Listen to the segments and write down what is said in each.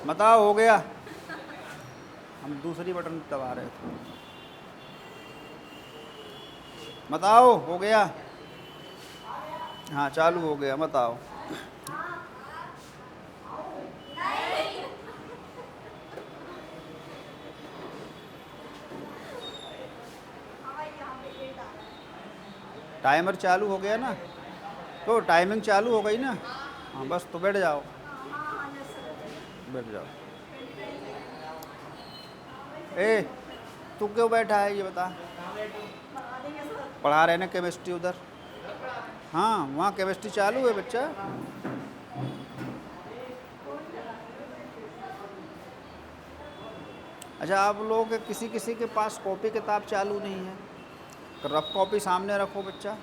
बताओ हो गया। हम दूसरी बटन दबा रहे थे। बताओ हो गया। हाँ चालू हो गया, बताओ। टाइमर चालू हो गया ना, तो टाइमिंग चालू हो गई ना। हाँ बस, तो बैठ जाओ, बैठ जाओ। ए तू क्यों बैठा है ये बता। पढ़ा रहे ना केमिस्ट्री उधर। हाँ वहाँ केमिस्ट्री चालू है बच्चा। अच्छा आप लोग के किसी किसी के पास कॉपी किताब चालू नहीं है, रफ कॉपी सामने रखो बच्चा।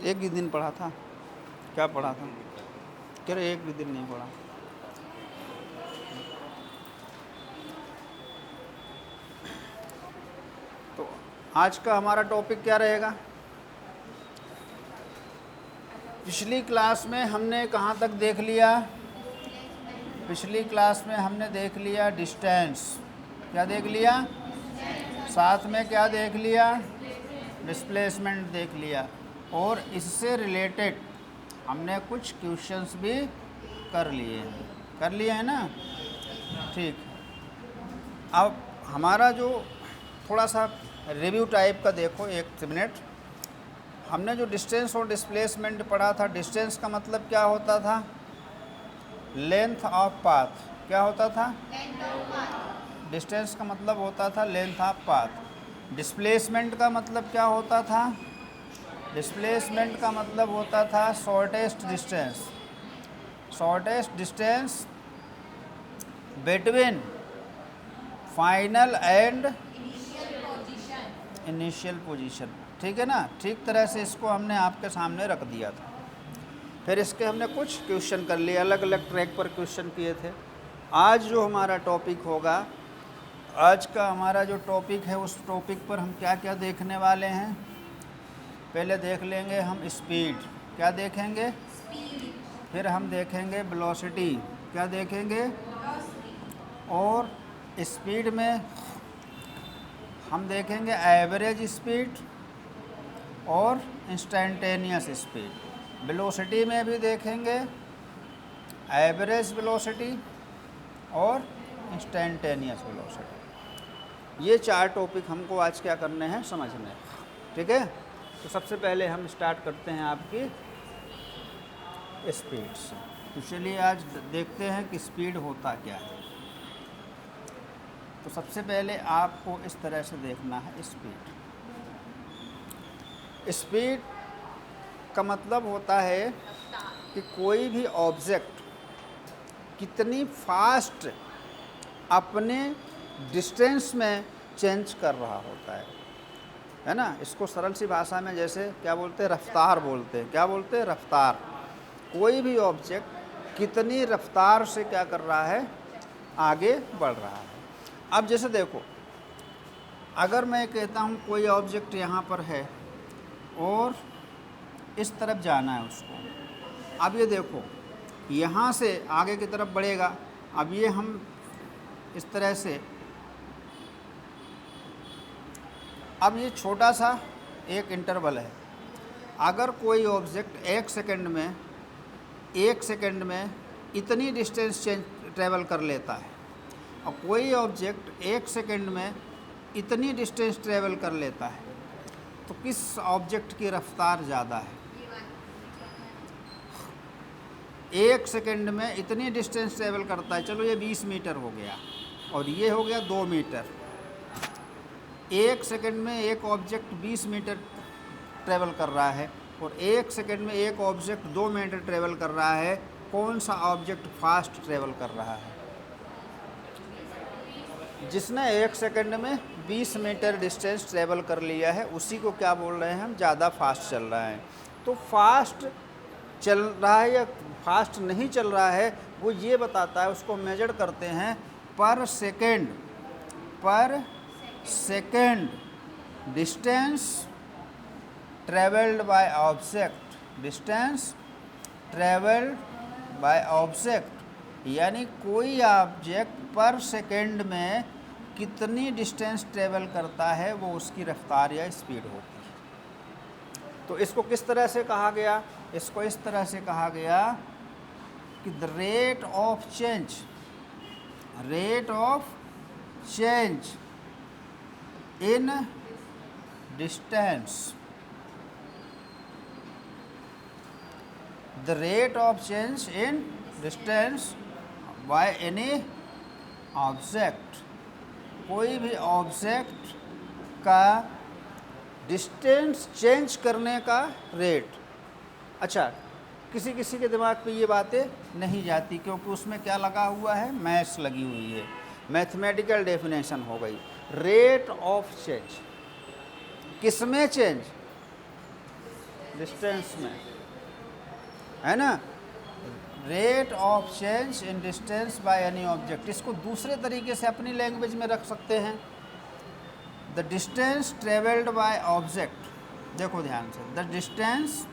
एक भी दिन पढ़ा था? क्या पढ़ा था? कह रहे एक भी दिन नहीं पढ़ा। तो आज का हमारा टॉपिक क्या रहेगा? पिछली क्लास में हमने कहाँ तक देख लिया? पिछली क्लास में हमने देख लिया डिस्टेंस। क्या देख लिया? साथ में क्या देख लिया? डिस्प्लेसमेंट देख लिया। और इससे रिलेटेड हमने कुछ क्वेश्चंस भी कर लिए हैं। कर लिए हैं ना? ठीक। अब हमारा जो थोड़ा सा रिव्यू टाइप का देखो, एक मिनट। हमने जो डिस्टेंस और डिस्प्लेसमेंट पढ़ा था, डिस्टेंस का मतलब क्या होता था? Length of path. क्या होता था? डिस्टेंस का मतलब होता था लेंथ ऑफ पाथ। डिस्प्लेसमेंट का मतलब क्या होता था? डिस्प्लेसमेंट का मतलब होता था shortest distance. Shortest distance between final and initial position. ठीक है ना? ठीक तरह से इसको हमने आपके सामने रख दिया था। फिर इसके हमने कुछ क्वेश्चन कर लिए, अलग अलग ट्रैक पर क्वेश्चन किए थे। आज जो हमारा टॉपिक होगा, आज का हमारा जो टॉपिक है, उस टॉपिक पर हम क्या क्या देखने वाले हैं? पहले देख लेंगे हम स्पीड। क्या देखेंगे? फिर हम देखेंगे वेलोसिटी। क्या देखेंगे? और स्पीड में हम देखेंगे एवरेज स्पीड और इंस्टेंटेनियस स्पीड। वेलोसिटी में भी देखेंगे एवरेज वेलोसिटी और इंस्टेंटेनियस वेलोसिटी। ये चार टॉपिक हमको आज क्या करने हैं? समझने हैं। ठीक है? तो सबसे पहले हम स्टार्ट करते हैं आपकी स्पीड से। तो चलिए आज देखते हैं कि स्पीड होता क्या है। तो सबसे पहले आपको इस तरह से देखना है स्पीड। स्पीड का मतलब होता है कि कोई भी ऑब्जेक्ट कितनी फास्ट अपने डिस्टेंस में चेंज कर रहा होता है ना? इसको सरल सी भाषा में जैसे क्या बोलते हैं? रफ्तार बोलते हैं। क्या बोलते हैं? रफ्तार। कोई भी ऑब्जेक्ट कितनी रफ्तार से क्या कर रहा है? आगे बढ़ रहा है। अब जैसे देखो, अगर मैं कहता हूँ कोई ऑब्जेक्ट यहाँ पर है और इस तरफ जाना है उसको। अब ये देखो, यहाँ से आगे की तरफ बढ़ेगा। अब ये हम इस तरह से, अब ये छोटा सा एक इंटरवल है। अगर कोई ऑब्जेक्ट एक सेकंड में इतनी डिस्टेंस ट्रेवल कर लेता है और कोई ऑब्जेक्ट एक सेकंड में इतनी डिस्टेंस ट्रेवल कर लेता है, तो किस ऑब्जेक्ट की रफ्तार ज़्यादा है? एक सेकंड में इतनी डिस्टेंस ट्रेवल करता है, चलो ये 20 मीटर हो गया और ये हो गया 2 मीटर। एक सेकंड में एक ऑब्जेक्ट 20 मीटर ट्रेवल कर रहा है और एक सेकंड में एक ऑब्जेक्ट 2 मीटर ट्रेवल कर रहा है। कौन सा ऑब्जेक्ट फास्ट ट्रेवल कर रहा है? जिसने एक सेकंड में 20 मीटर डिस्टेंस ट्रेवल कर लिया है, उसी को क्या बोल रहे हैं हम? ज़्यादा फास्ट चल रहा है। तो फास्ट चल रहा है या फास्ट नहीं चल रहा है, वो ये बताता है। उसको मेजर करते हैं पर second distance travelled by object, distance travelled by object, यानी कोई ऑब्जेक्ट पर सेकेंड में कितनी डिस्टेंस ट्रेवल करता है वो उसकी रफ्तार या स्पीड होती है। तो इसको किस तरह से कहा गया, इसको इस तरह से कहा गया कि the rate of change, rate of change in distance, the rate of change in distance by any object, कोई भी ऑब्जेक्ट का डिस्टेंस चेंज करने का रेट। अच्छा, किसी किसी के दिमाग पे ये बातें नहीं जाती क्योंकि उसमें क्या लगा हुआ है, मैथ्स लगी हुई है, मैथमेटिकल डेफिनेशन हो गई। रेट ऑफ चेंज किस में चेंज, डिस्टेंस में, है ना। Rate of change in distance by any object, इसको दूसरे तरीके से अपनी लैंग्वेज में रख सकते हैं। The distance travelled by object, देखो ध्यान से, the distance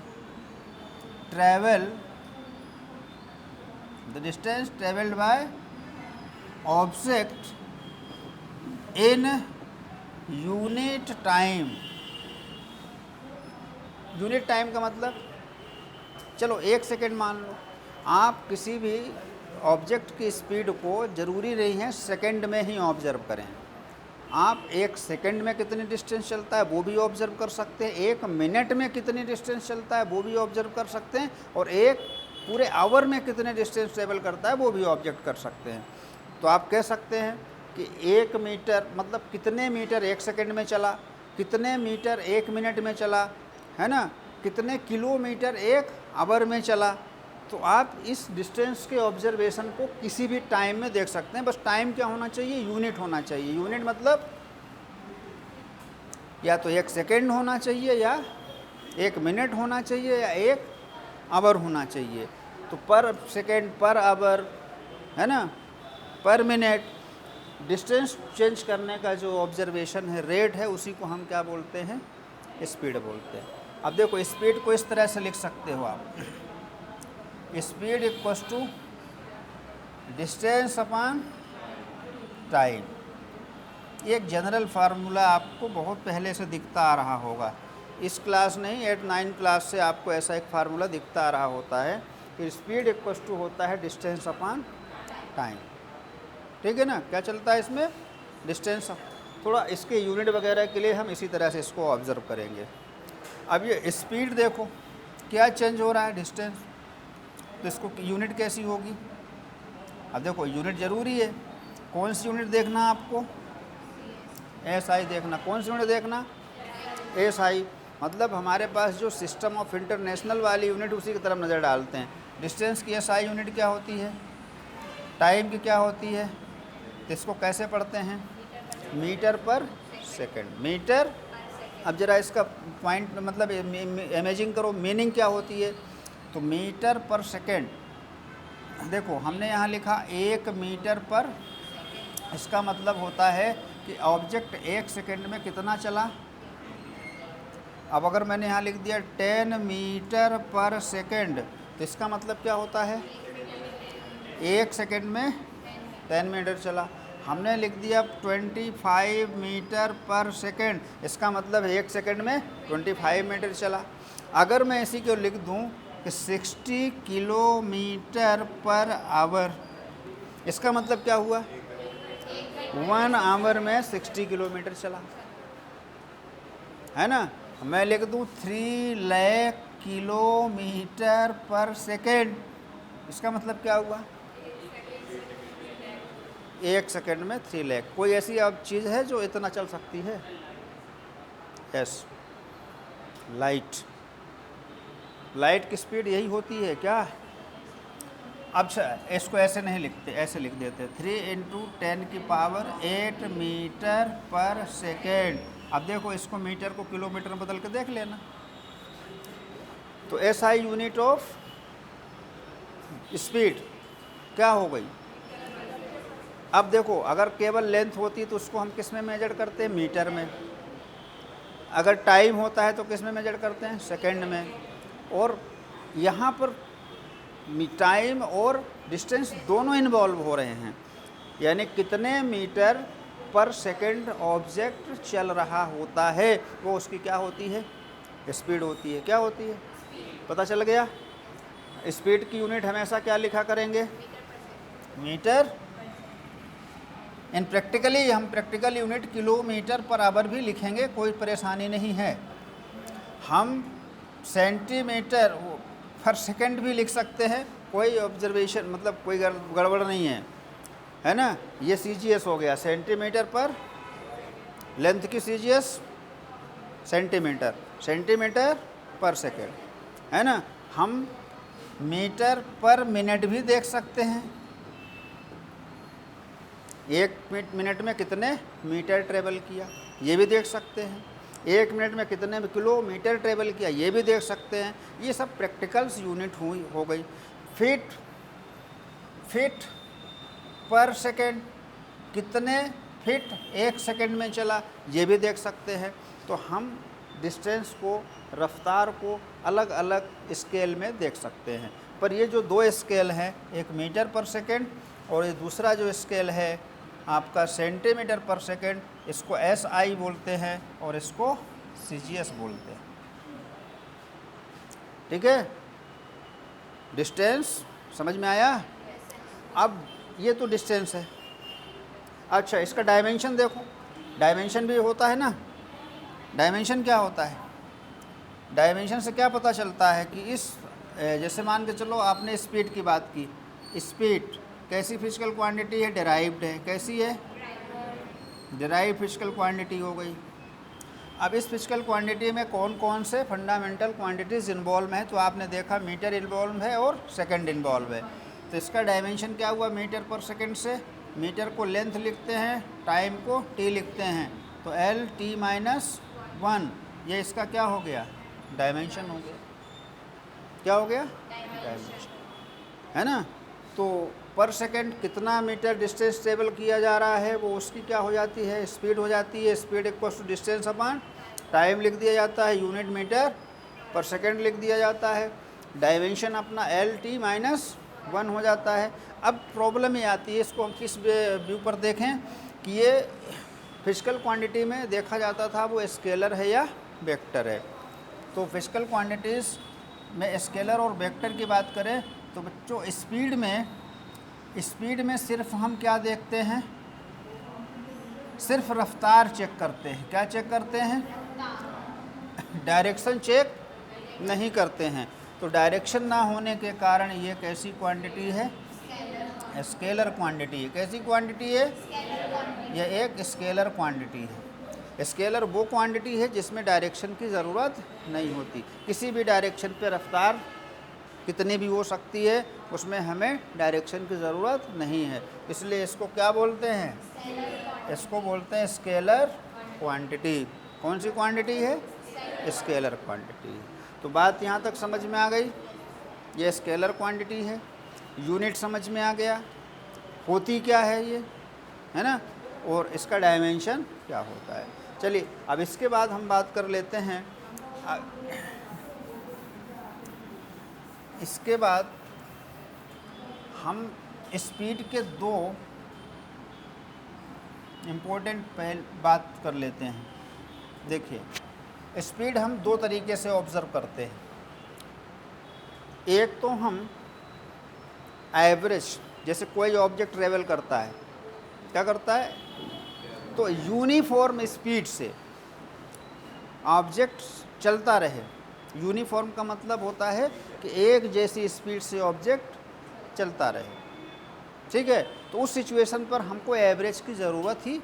travelled by object in unit time. Unit time का मतलब, चलो 1 सेकेंड मान लो, आप किसी भी ऑब्जेक्ट की स्पीड को ज़रूरी नहीं है सेकेंड में ही ऑब्जर्व करें, आप 1 सेकेंड में कितनी डिस्टेंस चलता है वो भी ऑब्जर्व कर सकते हैं, 1 मिनट में कितनी डिस्टेंस चलता है वो भी ऑब्जर्व कर सकते हैं, और एक पूरे आवर में कितने डिस्टेंस ट्रेवल करता है वो भी ऑब्जेक्ट कर सकते हैं। तो आप कह सकते हैं कि 1 मीटर मतलब कितने मीटर 1 सेकेंड में चला, कितने मीटर 1 मिनट में चला, है ना, कितने किलोमीटर 1 आवर में चला। तो आप इस डिस्टेंस के ऑब्जर्वेशन को किसी भी टाइम में देख सकते हैं, बस टाइम क्या होना चाहिए, यूनिट होना चाहिए। यूनिट मतलब या तो 1 सेकेंड होना चाहिए, या 1 मिनट होना चाहिए, या 1 आवर होना चाहिए। तो पर सेकेंड, पर आवर, है ना, पर मिनट, डिस्टेंस चेंज करने का जो ऑब्जर्वेशन है, रेट है, उसी को हम क्या बोलते हैं, स्पीड बोलते हैं। अब देखो स्पीड को इस तरह से लिख सकते हो आप, speed equals to distance upon time. एक जनरल फार्मूला आपको बहुत पहले से दिखता आ रहा होगा, इस क्लास नहीं 8-9 क्लास से आपको ऐसा एक फार्मूला दिखता आ रहा होता है कि स्पीड इक्वल्स टू होता है डिस्टेंस अपॉन टाइम। ठीक है ना, क्या चलता है इसमें, डिस्टेंस। थोड़ा इसके यूनिट वगैरह के लिए हम इसी तरह से इसको ऑब्ज़र्व करेंगे। अब ये स्पीड देखो क्या चेंज हो रहा है, डिस्टेंस, तो इसको यूनिट कैसी होगी। अब देखो यूनिट ज़रूरी है, कौन सी यूनिट देखना आपको, SI देखना। कौन सी यूनिट देखना, SI, मतलब हमारे पास जो सिस्टम ऑफ इंटरनेशनल वाली यूनिट उसी की तरफ नज़र डालते हैं। डिस्टेंस की SI यूनिट क्या होती है, टाइम की क्या होती है, तो इसको कैसे पढ़ते हैं, मीटर पर सेकंड, मीटर। अब ज़रा इसका पॉइंट मतलब इमेजिन करो, मीनिंग क्या होती है, तो मीटर पर सेकंड। देखो हमने यहाँ लिखा 1 मीटर पर, इसका मतलब होता है कि ऑब्जेक्ट 1 सेकंड में कितना चला। अब अगर मैंने यहाँ लिख दिया 10 मीटर पर सेकंड, तो इसका मतलब क्या होता है, 1 सेकंड में 10 मीटर चला। हमने लिख दिया 25 मीटर पर सेकंड, इसका मतलब 1 सेकंड में 25 मीटर चला। अगर मैं इसी को लिख दूं कि 60 किलोमीटर पर आवर, इसका मतलब क्या हुआ, 1 आवर में 60 किलोमीटर चला, है ना। मैं लिख दूं 3 लाख किलोमीटर पर सेकंड, इसका मतलब क्या हुआ, 1 सेकंड में 3 लाख। कोई ऐसी अब चीज़ है जो इतना चल सकती है, यस, लाइट। लाइट की स्पीड यही होती है क्या। अब इसको ऐसे नहीं लिखते, ऐसे लिख देते 3 × 10⁸ मीटर पर सेकेंड। अब देखो इसको मीटर को किलोमीटर में बदल के देख लेना, तो SI यूनिट ऑफ स्पीड क्या हो गई, अब देखो, अगर केवल लेंथ होती तो उसको हम किस में मेजर करते हैं? मीटर में। अगर टाइम होता है तो किस में मेजर करते हैं? सेकंड में। और यहाँ पर टाइम और डिस्टेंस दोनों इन्वॉल्व हो रहे हैं, यानी कितने मीटर पर सेकंड ऑब्जेक्ट चल रहा होता है, वो उसकी क्या होती है? स्पीड होती है। क्या होती है? पता चल गया। स्पीड की यूनिट हमेशा क्या लिखा करेंगे? मीटर। इन प्रैक्टिकली हम practical unit kilometre per hour भी लिखेंगे, कोई परेशानी नहीं है। हम सेंटीमीटर पर सेकंड भी लिख सकते हैं, कोई ऑब्जर्वेशन मतलब कोई गड़बड़ नहीं है ना। ये CGS हो गया, सेंटीमीटर पर लेंथ की CGS सेंटीमीटर, सेंटीमीटर पर सेकंड, है ना। हम मीटर पर मिनट भी देख सकते हैं, 1 मिनट में कितने मीटर ट्रेवल किया ये भी देख सकते हैं, 1 मिनट में कितने किलोमीटर ट्रेवल किया ये भी देख सकते हैं। ये सब प्रैक्टिकल्स यूनिट हो गई। फीट पर सेकंड, कितने फीट 1 सेकंड में चला ये भी देख सकते हैं। तो हम डिस्टेंस को, रफ्तार को अलग अलग स्केल में देख सकते हैं। पर ये जो 2 स्केल हैं, एक मीटर पर सेकंड और ये दूसरा जो स्केल है आपका सेंटीमीटर पर सेकंड, इसको SI बोलते हैं और इसको CGS बोलते हैं। ठीक है, डिस्टेंस समझ में आया? अब ये तो डिस्टेंस है। अच्छा, इसका डायमेंशन देखो, डायमेंशन भी होता है ना। डायमेंशन क्या होता है? डायमेंशन से क्या पता चलता है कि इस जैसे मान के चलो आपने स्पीड की बात की, स्पीड कैसी फिजिकल क्वांटिटी है? डेराइव्ड है। कैसी है? डेराइव फिजिकल क्वांटिटी हो गई। अब इस फिजिकल क्वांटिटी में कौन कौन से फंडामेंटल क्वांटिटीज़ इन्वॉल्व हैं? तो आपने देखा मीटर इन्वॉल्व है और सेकंड इन्वॉल्व है। तो इसका डायमेंशन क्या हुआ? मीटर पर सेकंड से मीटर को लेंथ लिखते हैं, टाइम को T लिखते हैं, तो L/T-1 ये इसका क्या हो गया? डायमेंशन हो गया। क्या हो गया? डायमेंशन, है ना। तो पर सेकंड कितना मीटर डिस्टेंस ट्रेवल किया जा रहा है वो उसकी क्या हो जाती है? स्पीड हो जाती है। Speed equals to distance upon time लिख दिया जाता है, यूनिट मीटर पर सेकंड लिख दिया जाता है। डायमेंशन अपना L/T-1 हो जाता है। अब प्रॉब्लम ये आती है, इसको हम किस व्यू पर देखें कि ये फिजिकल क्वांटिटी में देखा जाता था वो स्केलर है या वेक्टर है। तो फिजिकल क्वांटिटीज़ में स्केलर और वेक्टर की बात करें तो बच्चों स्पीड में सिर्फ हम क्या देखते हैं? सिर्फ रफ्तार चेक करते हैं। क्या चेक करते हैं? डायरेक्शन चेक नहीं करते हैं। तो डायरेक्शन ना होने के कारण ये कैसी क्वांटिटी है? स्केलर क्वांटिटी है। कैसी क्वांटिटी है? यह एक स्केलर क्वांटिटी है। स्केलर वो क्वांटिटी है जिसमें डायरेक्शन की ज़रूरत नहीं होती। किसी भी डायरेक्शन पे रफ्तार कितनी भी हो सकती है, उसमें हमें डायरेक्शन की ज़रूरत नहीं है। इसलिए इसको क्या बोलते हैं? इसको बोलते हैं स्केलर क्वांटिटी। कौन सी क्वांटिटी है? Scalar quantity. तो बात यहाँ तक समझ में आ गई, ये स्केलर क्वांटिटी है। यूनिट समझ में आ गया, होती क्या है ये, है ना, और इसका डायमेंशन क्या होता है। चलिए अब इसके बाद हम बात कर लेते हैं, इसके बाद हम स्पीड के 2 इम्पोर्टेंट बात कर लेते हैं। देखिए, स्पीड हम 2 तरीके से ऑब्ज़र्व करते हैं। एक तो हम एवरेज, जैसे कोई ऑब्जेक्ट ट्रेवल करता है, क्या करता है? तो यूनिफॉर्म स्पीड से ऑब्जेक्ट चलता रहे। यूनिफॉर्म का मतलब होता है कि एक जैसी स्पीड से ऑब्जेक्ट चलता रहे। ठीक है, तो उस सिचुएशन पर हमको एवरेज की ज़रूरत ही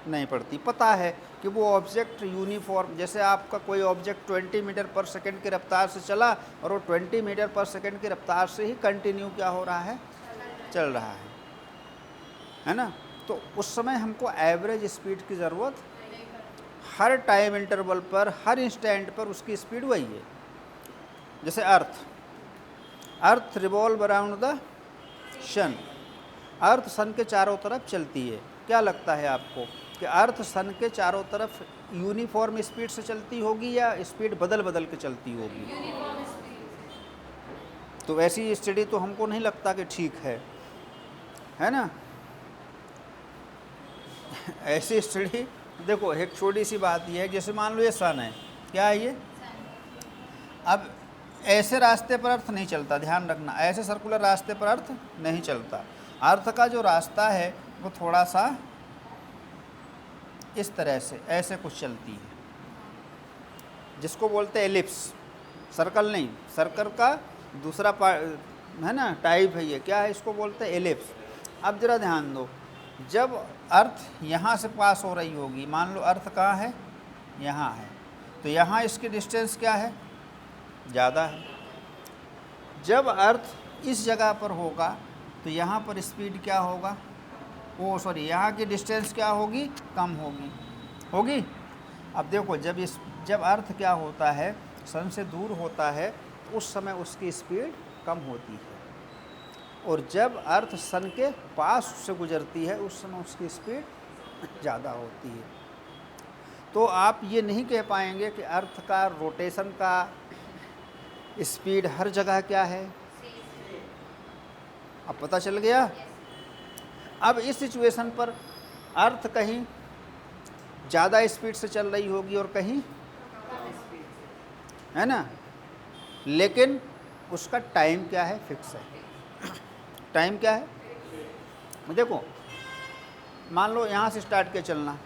नहीं पड़ती। पता है कि वो ऑब्जेक्ट यूनिफॉर्म, जैसे आपका कोई ऑब्जेक्ट 20 मीटर पर सेकंड की रफ्तार से चला और वो 20 मीटर पर सेकंड की रफ्तार से ही कंटिन्यू क्या हो रहा है? चल रहा है ना। तो उस समय हमको एवरेज स्पीड की ज़रूरत, हर टाइम इंटरवल पर, हर इंस्टेंट पर उसकी स्पीड वही है। जैसे अर्थ रिवॉल्व अराउंड द सन, अर्थ सन के चारों तरफ चलती है। क्या लगता है आपको कि अर्थ सन के चारों तरफ यूनिफॉर्म स्पीड से चलती होगी या स्पीड बदल बदल के चलती होगी? तो ऐसी स्टडी तो हमको नहीं लगता कि ठीक है ना। ऐसी स्टडी देखो, एक छोटी सी बात यह है, जैसे मान लो ये सन है, क्या है ये? अब ऐसे रास्ते पर अर्थ नहीं चलता, ध्यान रखना, ऐसे सर्कुलर रास्ते पर अर्थ नहीं चलता। अर्थ का जो रास्ता है वो थोड़ा सा इस तरह से ऐसे कुछ चलती है, जिसको बोलते हैं एलिप्स। सर्कल नहीं, सर्कल का दूसरा पार्ट है ना, टाइप है ये, क्या है, इसको बोलते हैं एलिप्स। अब ज़रा ध्यान दो, जब अर्थ यहाँ से पास हो रही होगी, मान लो अर्थ कहाँ है, यहाँ है, तो यहाँ इसकी डिस्टेंस क्या है, ज़्यादा है। जब अर्थ इस जगह पर होगा तो यहाँ पर स्पीड क्या होगा, यहाँ की डिस्टेंस क्या होगी, कम होगी। अब देखो, जब अर्थ क्या होता है, सन से दूर होता है, तो उस समय उसकी स्पीड कम होती है, और जब अर्थ सन के पास से गुजरती है उस समय उसकी स्पीड ज़्यादा होती है। तो आप ये नहीं कह पाएंगे कि अर्थ का रोटेशन का स्पीड हर जगह क्या है। अब पता चल गया। अब इस सिचुएशन पर अर्थ कहीं ज़्यादा स्पीड से चल रही होगी और कहीं, है ना, लेकिन उसका टाइम क्या है, फिक्स है। टाइम क्या है, देखो मान लो यहाँ से स्टार्ट के चलना,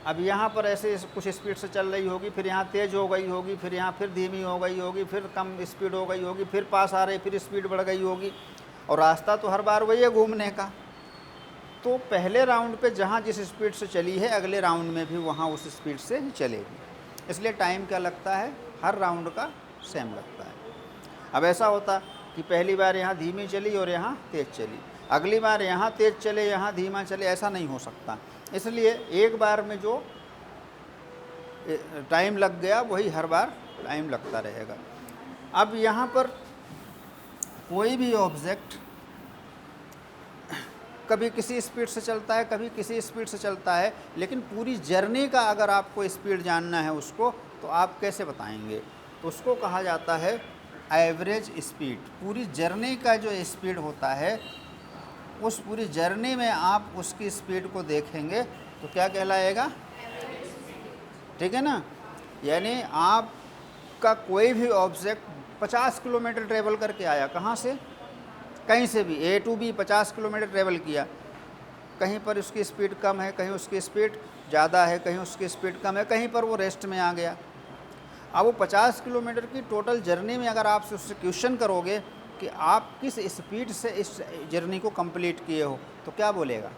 अब यहाँ पर ऐसे कुछ स्पीड से चल रही होगी, फिर यहाँ तेज़ हो गई होगी, फिर यहाँ फिर धीमी हो गई होगी, फिर कम स्पीड हो गई होगी, फिर पास आ रही, फिर स्पीड बढ़ गई होगी, और रास्ता तो हर बार वही है घूमने का। तो पहले राउंड पे जहाँ जिस स्पीड से चली है, अगले राउंड में भी वहाँ उस स्पीड से ही चलेगी। इसलिए टाइम क्या लगता है, हर राउंड का सेम लगता है। अब ऐसा होता कि पहली बार यहाँ धीमी चली और यहाँ तेज़ चली, अगली बार यहाँ तेज़ चले यहाँ धीमा चले, ऐसा नहीं हो सकता। इसलिए एक बार में जो टाइम लग गया वही हर बार टाइम लगता रहेगा। अब यहाँ पर कोई भी ऑब्जेक्ट कभी किसी स्पीड से चलता है, कभी किसी स्पीड से चलता है, लेकिन पूरी जर्नी का अगर आपको स्पीड जानना है उसको, तो आप कैसे बताएंगे? तो उसको कहा जाता है एवरेज स्पीड। पूरी जर्नी का जो स्पीड होता है, उस पूरी जर्नी में आप उसकी स्पीड को देखेंगे तो क्या कहलाएगा, ठीक है ना। यानी आपका कोई भी ऑब्जेक्ट 50 किलोमीटर ट्रेवल करके आया, कहाँ से, कहीं से भी, A to B 50 kilometre travel किया, कहीं पर उसकी स्पीड कम है, कहीं उसकी स्पीड ज़्यादा है, कहीं उसकी स्पीड कम है, कहीं पर वो रेस्ट में आ गया। अब वो 50 किलोमीटर की टोटल जर्नी में अगर आपसे उससे क्वेश्चन करोगे कि आप किस स्पीड से इस जर्नी को कंप्लीट किए हो, तो क्या बोलेगा,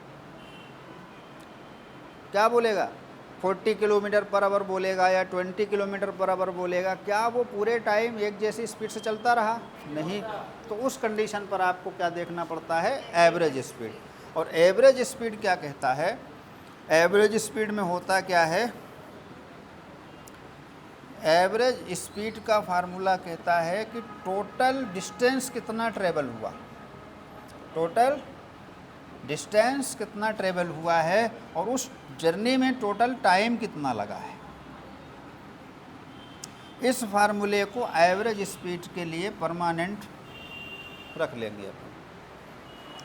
40 किलोमीटर पर आवर बोलेगा या 20 किलोमीटर पर आवर बोलेगा? क्या वो पूरे टाइम एक जैसी स्पीड से चलता रहा? नहीं। तो उस कंडीशन पर आपको क्या देखना पड़ता है, एवरेज स्पीड। और एवरेज स्पीड क्या कहता है, एवरेज स्पीड में होता क्या है, एवरेज स्पीड का फार्मूला कहता है कि टोटल डिस्टेंस कितना ट्रेवल हुआ, टोटल डिस्टेंस कितना ट्रेवल हुआ है, और उस जर्नी में टोटल टाइम कितना लगा है। इस फार्मूले को एवरेज स्पीड के लिए परमानेंट रख लेंगे अपन।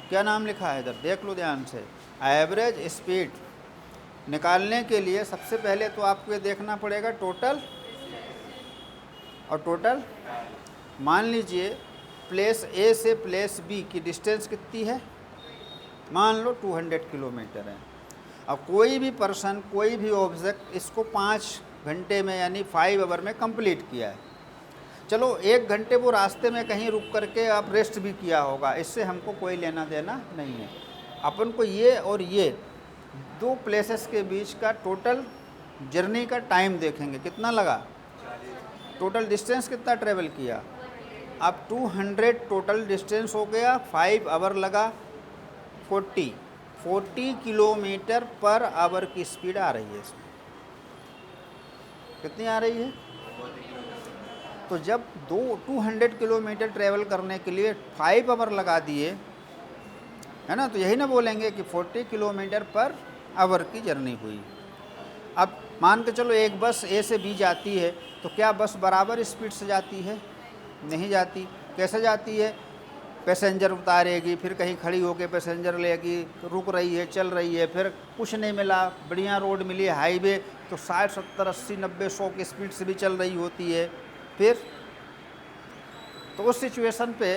क्या नाम लिखा है इधर, देख लो ध्यान से। एवरेज स्पीड निकालने के लिए सबसे पहले तो आपको ये देखना पड़ेगा टोटल, और टोटल मान लीजिए प्लेस A से प्लेस B की डिस्टेंस कितनी है, मान लो 200 किलोमीटर है। अब कोई भी पर्सन, कोई भी ऑब्जेक्ट इसको 5 घंटे में यानी 5 आवर में कंप्लीट किया है। चलो 1 घंटे वो रास्ते में कहीं रुक करके आप रेस्ट भी किया होगा, इससे हमको कोई लेना देना नहीं है। अपन को ये और ये दो प्लेसेस के बीच का टोटल जर्नी का टाइम देखेंगे, कितना लगा, टोटल डिस्टेंस कितना ट्रेवल किया। अब 200 टोटल डिस्टेंस हो गया, 5 आवर लगा, 40 किलोमीटर पर आवर की स्पीड आ रही है इसमें। कितनी आ रही है, तो जब 200 किलोमीटर ट्रेवल करने के लिए 5 आवर लगा दिए, है ना। तो यही ना बोलेंगे कि 40 किलोमीटर पर आवर की जर्नी हुई। अब मान के चलो एक बस ए से बी जाती है, तो क्या बस बराबर स्पीड से जाती है? नहीं जाती। कैसे जाती है? पैसेंजर उतारेगी, फिर कहीं खड़ी होकर पैसेंजर लेगी, रुक रही है, चल रही है, फिर कुछ नहीं मिला, बढ़िया रोड मिली, हाईवे, तो 60, 70, 80, 90, 100 की स्पीड से भी चल रही होती है। फिर तो उस सिचुएशन पे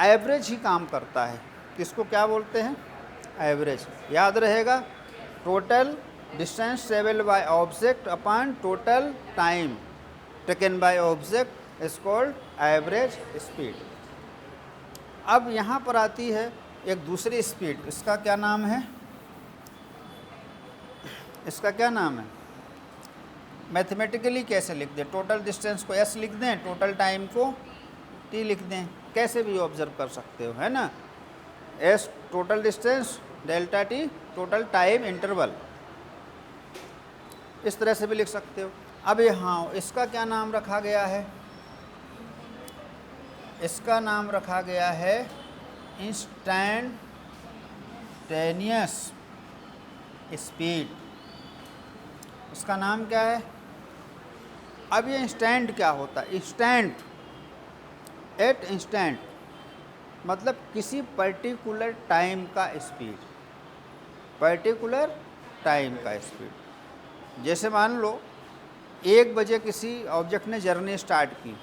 एवरेज ही काम करता है। किसको क्या बोलते हैं? एवरेज। याद रहेगा, total distance travel by object upon total time taken by object is called average speed. अब यहाँ पर आती है एक दूसरी स्पीड, इसका क्या नाम है? इसका क्या नाम है? मैथमेटिकली कैसे लिख दें? टोटल डिस्टेंस को एस लिख दें, टोटल टाइम को टी लिख दें, कैसे भी ऑब्जर्व कर सकते हो, है ना। S total distance, delta T total time interval, इस तरह से भी लिख सकते हो। अब यहाँ इसका क्या नाम रखा गया है? इसका नाम रखा गया है इंस्टैंटेनियस स्पीड। इसका नाम क्या है? अब ये इंस्टेंट क्या होता है? इंस्टेंट, एट इंस्टेंट मतलब किसी पर्टिकुलर टाइम का स्पीड, पर्टिकुलर टाइम का स्पीड। जैसे मान लो 1 बजे किसी ऑब्जेक्ट ने जर्नी स्टार्ट की,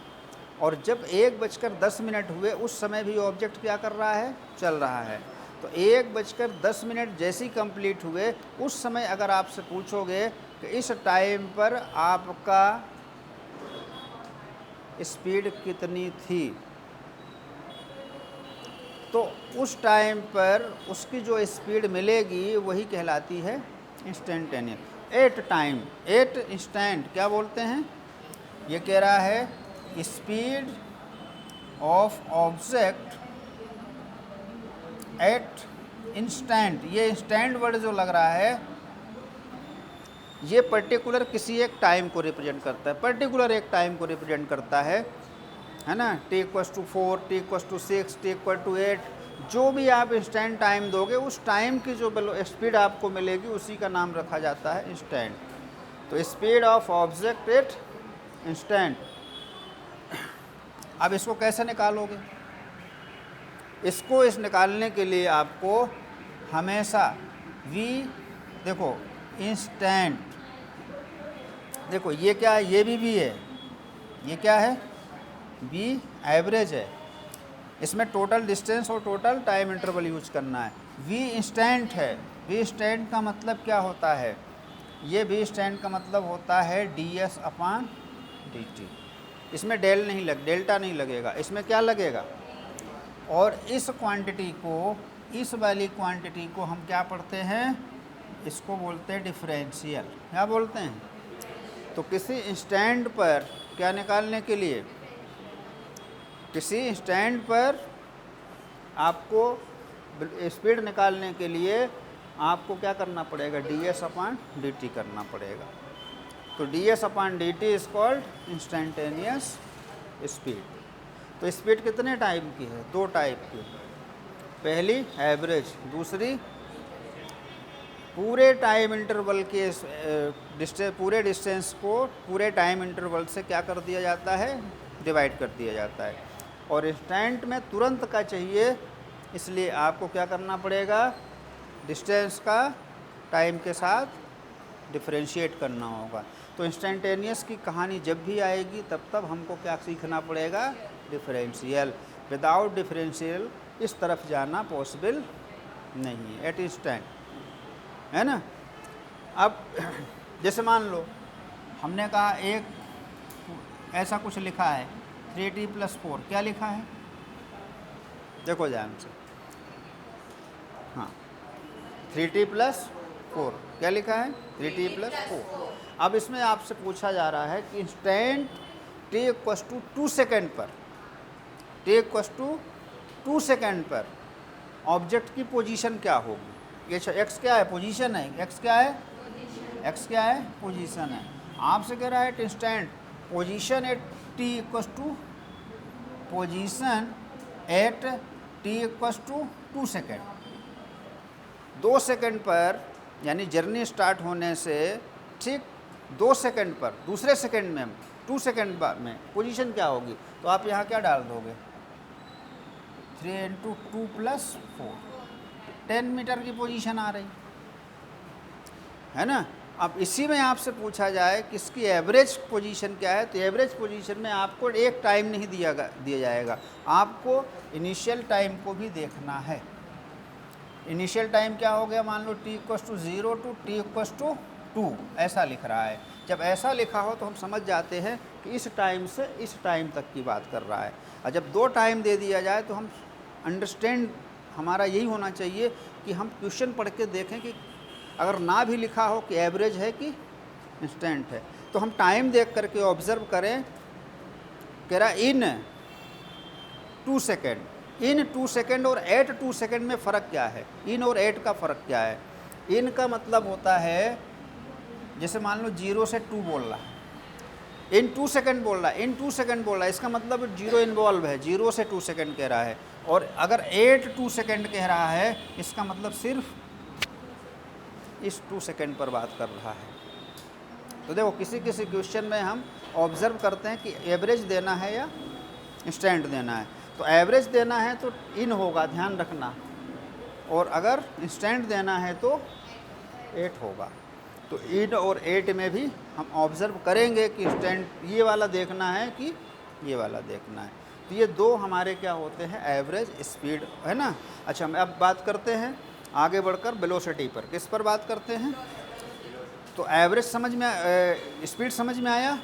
और जब 1:10 हुए उस समय भी ऑब्जेक्ट क्या कर रहा है? चल रहा है। तो 1:10 जैसे ही कंप्लीट हुए उस समय अगर आपसे पूछोगे कि इस टाइम पर आपका स्पीड कितनी थी, तो उस टाइम पर उसकी जो स्पीड मिलेगी वही कहलाती है instantaneous. At time, at instant क्या बोलते हैं? ये कह रहा है speed of object at instant. ये इंस्टेंट वर्ड जो लग रहा है ये पर्टिकुलर किसी एक टाइम को रिप्रेजेंट करता है, पर्टिकुलर एक टाइम को रिप्रेजेंट करता है ना। t=4, t=6, t=8, जो भी आप इंस्टेंट टाइम दोगे उस टाइम की जो स्पीड आपको मिलेगी उसी का नाम रखा जाता है इंस्टेंट। तो speed of object at instant. अब इसको कैसे निकालोगे? इसको इस निकालने के लिए आपको हमेशा v, देखो इंस्टेंट, देखो ये क्या है? ये भी है, ये क्या है? b एवरेज है। इसमें टोटल डिस्टेंस और टोटल टाइम इंटरवल यूज करना है। v इंस्टेंट है। v इंस्टेंट का मतलब क्या होता है? ये v इंस्टेंट का मतलब होता है ds/dt। इसमें डेल्टा नहीं लगेगा, इसमें क्या लगेगा? और इस क्वांटिटी को, इस वाली क्वांटिटी को हम क्या पढ़ते हैं? इसको बोलते हैं डिफरेंशियल। क्या बोलते हैं? तो किसी इंस्टेंट पर क्या निकालने के लिए, किसी इंस्टेंट पर आपको स्पीड निकालने के लिए आपको क्या करना पड़ेगा? ds/dt करना पड़ेगा। तो ds/dt is called instantaneous speed. तो स्पीड कितने टाइप की है? 2 टाइप की। पहली एवरेज, दूसरी पूरे टाइम इंटरवल के पूरे डिस्टेंस को पूरे टाइम इंटरवल से क्या कर दिया जाता है? डिवाइड कर दिया जाता है। और इंस्टेंट में तुरंत का चाहिए, इसलिए आपको क्या करना पड़ेगा? डिस्टेंस का टाइम के साथ डिफरेंशिएट करना होगा। तो इंस्टेंटेनियस की कहानी जब भी आएगी तब हमको क्या सीखना पड़ेगा? डिफरेंशियल। विदाउट डिफरेंशियल इस तरफ जाना पॉसिबल नहीं है, एट इंस्टेंट, है ना। अब जैसे मान लो हमने कहा एक ऐसा कुछ लिखा है 3t+4, क्या लिखा है? देखो ध्यान से, हाँ 3t+4 क्या लिखा है? 3t+4। अब इसमें आपसे पूछा जा रहा है कि इंस्टेंट t=2 सेकेंड पर, t=2 सेकेंड पर ऑब्जेक्ट की पोजीशन क्या होगी? ये x क्या है? पोजीशन है। x क्या है? x क्या है? पोजीशन है। आपसे कह रहा है instant position at t=2, position at t=2 second. 2 second पर, यानी जर्नी स्टार्ट होने से ठीक 2 सेकंड पर, दूसरे सेकंड में 2 सेकंड में पोजीशन क्या होगी, तो आप यहाँ क्या डाल दोगे, 3 × 2 + 4, 10 मीटर की पोजीशन आ रही है ना। अब इसी में आपसे पूछा जाए कि इसकी एवरेज पोजीशन क्या है, तो एवरेज पोजीशन में आपको एक टाइम नहीं दिया जाएगा, आपको इनिशियल टाइम को भी देखना है। इनिशियल टाइम क्या हो गया, मान लो t = 0 to t = 2 ऐसा लिख रहा है। जब ऐसा लिखा हो तो हम समझ जाते हैं कि इस टाइम से इस टाइम तक की बात कर रहा है। और जब 2 टाइम दे दिया जाए तो हम अंडरस्टैंड, हमारा यही होना चाहिए कि हम क्वेश्चन पढ़ के देखें कि अगर ना भी लिखा हो कि एवरेज है कि इंस्टेंट है, तो हम टाइम देख करके ऑब्ज़र्व करें। कह रहा इन 2 सेकेंड, इन 2 सेकेंड और एट 2 सेकेंड में फ़र्क क्या है, इन और एट का फ़र्क क्या है। इन का मतलब होता है, जैसे मान लो 0 से 2 बोल रहा है, इन 2 सेकेंड बोल रहा है, इन 2 सेकेंड बोल रहा है, इसका मतलब 0 इन्वॉल्व है, 0 से 2 सेकेंड कह रहा है। और अगर 8 2 सेकेंड कह रहा है, इसका मतलब सिर्फ इस 2 सेकेंड पर बात कर रहा है। तो देखो किसी किसी क्वेश्चन में हम ऑब्ज़र्व करते हैं कि एवरेज देना है या इंस्टेंट देना है। तो एवरेज देना है तो इन होगा, ध्यान रखना, और अगर इंस्टेंट देना है तो 8 होगा। तो इन और 8 में भी हम ऑब्ज़र्व करेंगे कि इंस्टेंट ये वाला देखना है कि ये वाला देखना है। तो ये 2 हमारे क्या होते हैं, एवरेज, स्पीड, है ना। अच्छा, हम अब बात करते हैं आगे बढ़कर वेलोसिटी पर। किस पर बात करते हैं, तो एवरेज समझ में, स्पीड समझ में आया,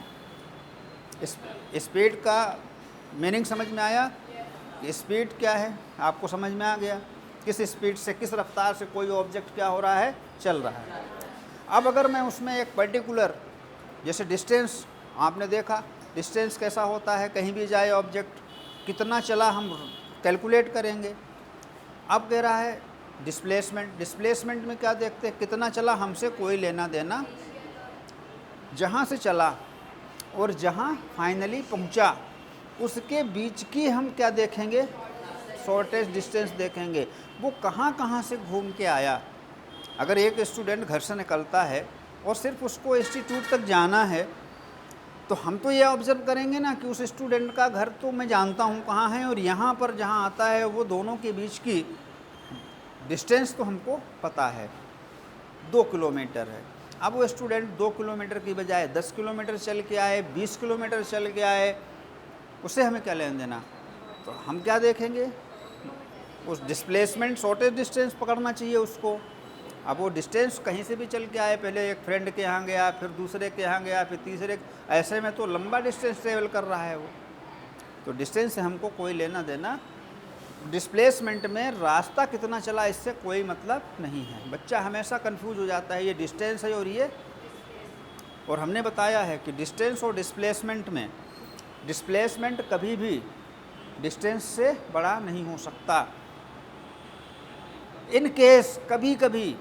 स्पीड का मीनिंग समझ में आया, स्पीड क्या है आपको समझ में आ गया, किस स्पीड से, किस रफ्तार से कोई ऑब्जेक्ट क्या हो रहा है, चल रहा है। अब अगर मैं उसमें एक पर्टिकुलर, जैसे डिस्टेंस, आपने देखा डिस्टेंस कैसा होता है, कहीं भी जाए ऑब्जेक्ट कितना चला हम कैलकुलेट करेंगे। अब कह रहा है डिस्प्लेसमेंट, डिस्प्लेसमेंट में क्या देखते हैं, कितना चला, हमसे कोई लेना देना, जहाँ से चला और जहाँ फाइनली पहुँचा उसके बीच की हम क्या देखेंगे, शॉर्टेस्ट डिस्टेंस देखेंगे, वो कहाँ कहाँ से घूम के आया। अगर एक स्टूडेंट घर से निकलता है और सिर्फ उसको इंस्टीट्यूट तक जाना है, तो हम तो ये ऑब्ज़र्व करेंगे ना कि उस स्टूडेंट का घर तो मैं जानता हूँ कहाँ है, और यहाँ पर जहाँ आता है वो दोनों के बीच की डिस्टेंस तो हमको पता है 2 किलोमीटर है। अब वो स्टूडेंट 2 किलोमीटर की बजाय 10 किलोमीटर चल के आए, 20 किलोमीटर चल के आए, उससे हमें क्या लेना देना। तो हम क्या देखेंगे, उस डिस्प्लेसमेंट, शॉर्टेज डिस्टेंस पकड़ना चाहिए उसको। अब वो डिस्टेंस कहीं से भी चल के आए, पहले एक फ्रेंड के यहाँ गया, फिर दूसरे के यहाँ गया, फिर तीसरे, ऐसे में तो लंबा डिस्टेंस ट्रेवल कर रहा है वो। तो डिस्टेंस से हमको कोई लेना देना, डिस्प्लेसमेंट में रास्ता कितना चला इससे कोई मतलब नहीं है। बच्चा हमेशा कंफ्यूज हो जाता है, ये डिस्टेंस है और ये, और हमने बताया है कि डिस्टेंस और डिस्प्लेसमेंट में, डिस्प्लेसमेंट कभी भी डिस्टेंस से बड़ा नहीं हो सकता। इन केस कभी कभी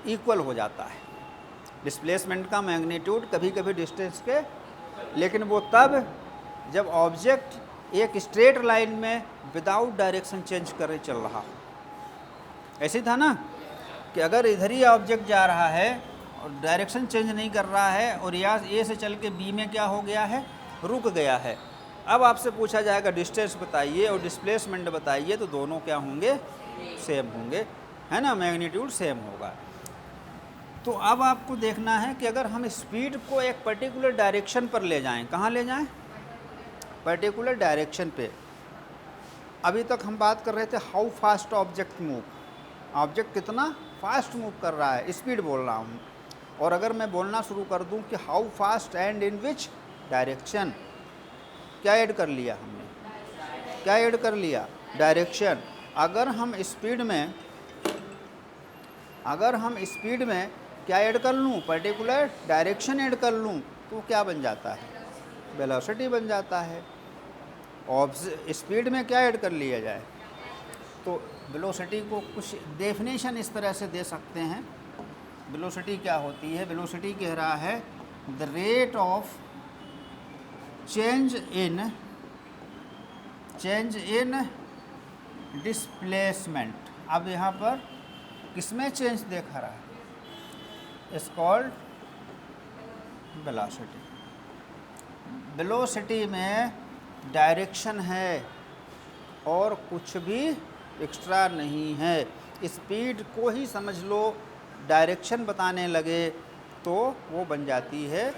इक्वल हो जाता है डिस्प्लेसमेंट का मैग्नीट्यूड कभी कभी डिस्टेंस के, लेकिन वो तब जब ऑब्जेक्ट एक स्ट्रेट लाइन में विदाउट डायरेक्शन चेंज करे चल रहा हो। ऐसे था ना कि अगर इधर ही ऑब्जेक्ट जा रहा है और डायरेक्शन चेंज नहीं कर रहा है, और यहाँ ए से चल के बी में क्या हो गया है, रुक गया है। अब आपसे पूछा जाएगा डिस्टेंस बताइए और डिस्प्लेसमेंट बताइए, तो दोनों क्या होंगे, सेम होंगे, है ना, मैग्नीट्यूड सेम होगा। तो अब आपको देखना है कि अगर हम स्पीड को एक पर्टिकुलर डायरेक्शन पर ले जाएं, कहाँ ले जाएं, पर्टिकुलर डायरेक्शन पे। अभी तक हम बात कर रहे थे how fast object move, object कितना फास्ट मूव कर रहा है, स्पीड बोल रहा हूँ। और अगर मैं बोलना शुरू कर दूँ कि how fast and in which direction, क्या ऐड कर लिया हमने, क्या ऐड कर लिया, डायरेक्शन। अगर हम स्पीड में क्या ऐड कर लूँ, पर्टिकुलर डायरेक्शन ऐड कर लूँ, तो क्या बन जाता है, वेलोसिटी बन जाता है। स्पीड में क्या ऐड कर लिया जाए, तो वेलोसिटी को कुछ डेफिनेशन इस तरह से दे सकते हैं। वेलोसिटी क्या होती है, वेलोसिटी कह रहा है the rate of change in displacement. अब यहाँ पर किसमें चेंज देखा रहा है? Is called velocity. वेलोसिटी में डायरेक्शन है और कुछ भी एक्स्ट्रा नहीं है। स्पीड को ही समझ लो डायरेक्शन बताने लगे तो वो बन जाती है,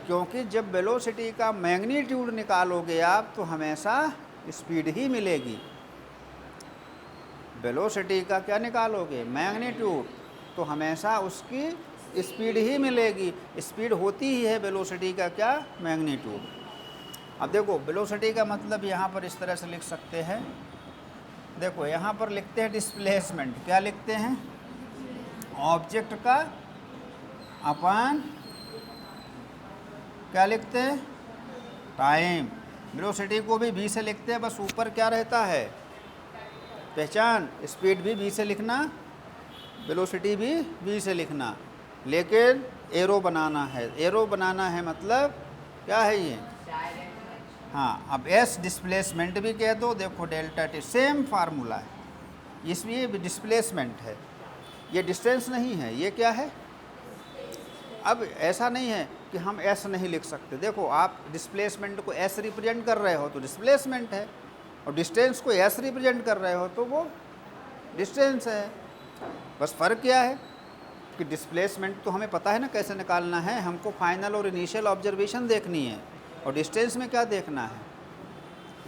क्योंकि जब वेलोसिटी का मैग्नीट्यूड निकालोगे आप तो हमेशा स्पीड ही मिलेगी। वेलोसिटी का क्या निकालोगे? मैग्नीट्यूड, तो हमेशा उसकी स्पीड ही मिलेगी। स्पीड होती ही है वेलोसिटी का क्या? मैग्नीट्यूड। अब देखो वेलोसिटी का मतलब यहाँ पर इस तरह से लिख सकते हैं। देखो यहाँ पर लिखते हैं डिस्प्लेसमेंट। क्या लिखते हैं? ऑब्जेक्ट का अपॉन क्या लिखते हैं? टाइम। वेलोसिटी को भी v से लिखते हैं, बस ऊपर क्या रहता है? पहचान। स्पीड भी v से लिखना, वेलोसिटी भी v से लिखना, लेकिन एरो बनाना है। एरो बनाना है मतलब क्या है ये? हाँ, अब s डिस्प्लेसमेंट भी कह दो। देखो डेल्टा टी सेम फार्मूला है, इसलिए डिस्प्लेसमेंट है, ये डिस्टेंस नहीं है। ये क्या है? अब ऐसा नहीं है कि हम s नहीं लिख सकते। देखो आप डिस्प्लेसमेंट को s रिप्रेजेंट कर रहे हो तो डिस्प्लेसमेंट है, और डिस्टेंस को s रिप्रेजेंट कर रहे हो तो वो डिस्टेंस है। बस फ़र्क क्या है कि डिस्प्लेसमेंट तो हमें पता है ना कैसे निकालना है, हमको फाइनल और इनिशियल ऑब्जर्वेशन देखनी है। और डिस्टेंस में क्या देखना है?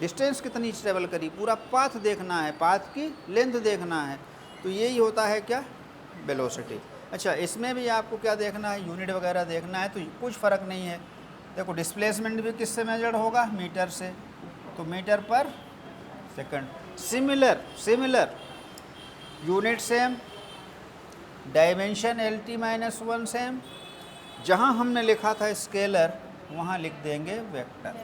डिस्टेंस कितनी ट्रेवल करी, पूरा पाथ देखना है, पाथ की लेंथ देखना है। तो यही होता है क्या? वेलोसिटी। अच्छा, इसमें भी आपको क्या देखना है? यूनिट वगैरह देखना है, तो कुछ फ़र्क नहीं है। देखो डिस्प्लेसमेंट भी किससे मेजर्ड होगा? मीटर से, तो मीटर पर second. Similar unit same, dimension LT-1 same. जहाँ हमने लिखा था स्केलर वहाँ लिख देंगे वेक्टर।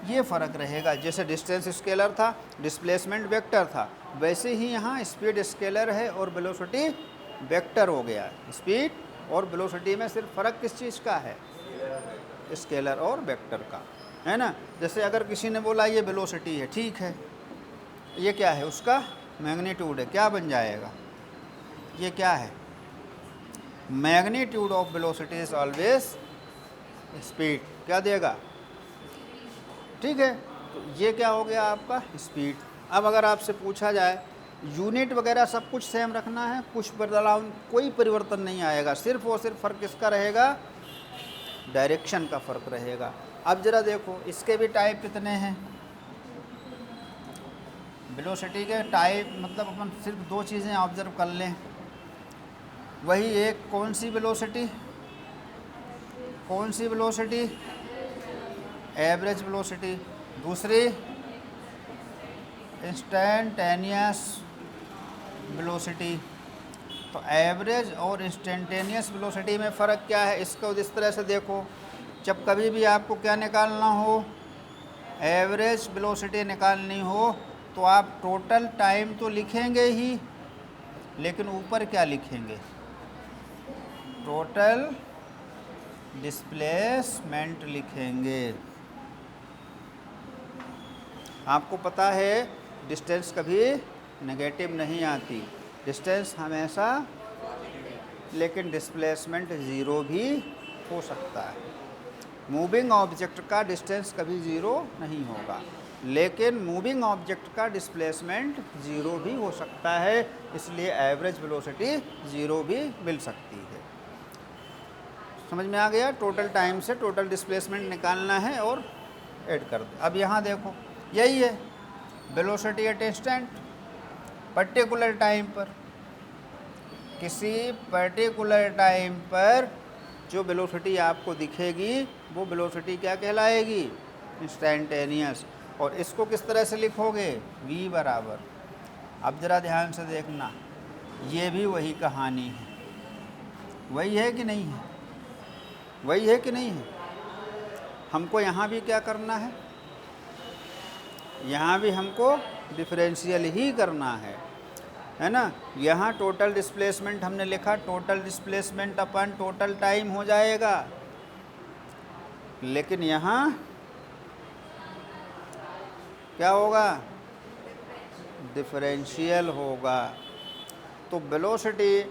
ये फ़र्क रहेगा। जैसे डिस्टेंस स्केलर था, डिस्प्लेसमेंट वेक्टर था, वैसे ही यहाँ स्पीड स्केलर है और वेलोसिटी वेक्टर हो गया। स्पीड और वेलोसिटी में सिर्फ फ़र्क किस चीज़ का है? स्केलर और वेक्टर का, है ना। जैसे अगर किसी ने बोला ये वेलोसिटी है, ठीक है, ये क्या है? उसका मैग्नीट्यूड है। क्या बन जाएगा? ये क्या है? Magnitude of velocity is always speed. क्या देगा? ठीक है, तो ये क्या हो गया आपका? स्पीड। अब अगर आपसे पूछा जाए यूनिट वगैरह सब कुछ सेम रखना है, कुछ बदलाव, कोई परिवर्तन नहीं आएगा, सिर्फ और सिर्फ फ़र्क किसका रहेगा? डायरेक्शन का फ़र्क रहेगा। अब ज़रा देखो इसके भी टाइप कितने हैं? वेलोसिटी के टाइप मतलब अपन सिर्फ दो चीज़ें ऑब्जर्व कर लें। वही एक कौन सी वेलोसिटी? Average velocity. दूसरी इंस्टेंटेनियस वेलोसिटी। तो एवरेज और इंस्टेंटेनियस वेलोसिटी में फ़र्क क्या है? इसको इस तरह से देखो, जब कभी भी आपको क्या निकालना हो, एवरेज वेलोसिटी निकालनी हो, तो आप टोटल टाइम तो लिखेंगे ही, लेकिन ऊपर क्या लिखेंगे? टोटल डिस्प्लेसमेंट लिखेंगे। आपको पता है डिस्टेंस कभी नेगेटिव नहीं आती, डिस्टेंस हमेशा, लेकिन डिस्प्लेसमेंट ज़ीरो भी हो सकता है। मूविंग ऑब्जेक्ट का डिस्टेंस कभी ज़ीरो नहीं होगा, लेकिन मूविंग ऑब्जेक्ट का डिस्प्लेसमेंट ज़ीरो भी हो सकता है, इसलिए एवरेज वेलोसिटी ज़ीरो भी मिल सकती है। समझ में आ गया? टोटल टाइम से टोटल डिस्प्लेसमेंट निकालना है और ऐड कर दो। अब यहाँ देखो यही है velocity at instant, particular time पर, किसी पर्टिकुलर टाइम पर जो वेलोसिटी आपको दिखेगी वो वेलोसिटी क्या कहलाएगी? इंस्टेंटेनियस। और इसको किस तरह से लिखोगे? v बराबर। अब ज़रा ध्यान से देखना, ये भी वही कहानी है। वही है कि नहीं है? वही है कि नहीं है? हमको यहाँ भी क्या करना है? यहाँ भी हमको डिफरेंशियल ही करना है ना। यहाँ टोटल डिस्प्लेसमेंट हमने लिखा, टोटल डिस्प्लेसमेंट अपन टोटल टाइम हो जाएगा, लेकिन यहाँ क्या होगा? डिफरेंशियल होगा। तो वेलोसिटी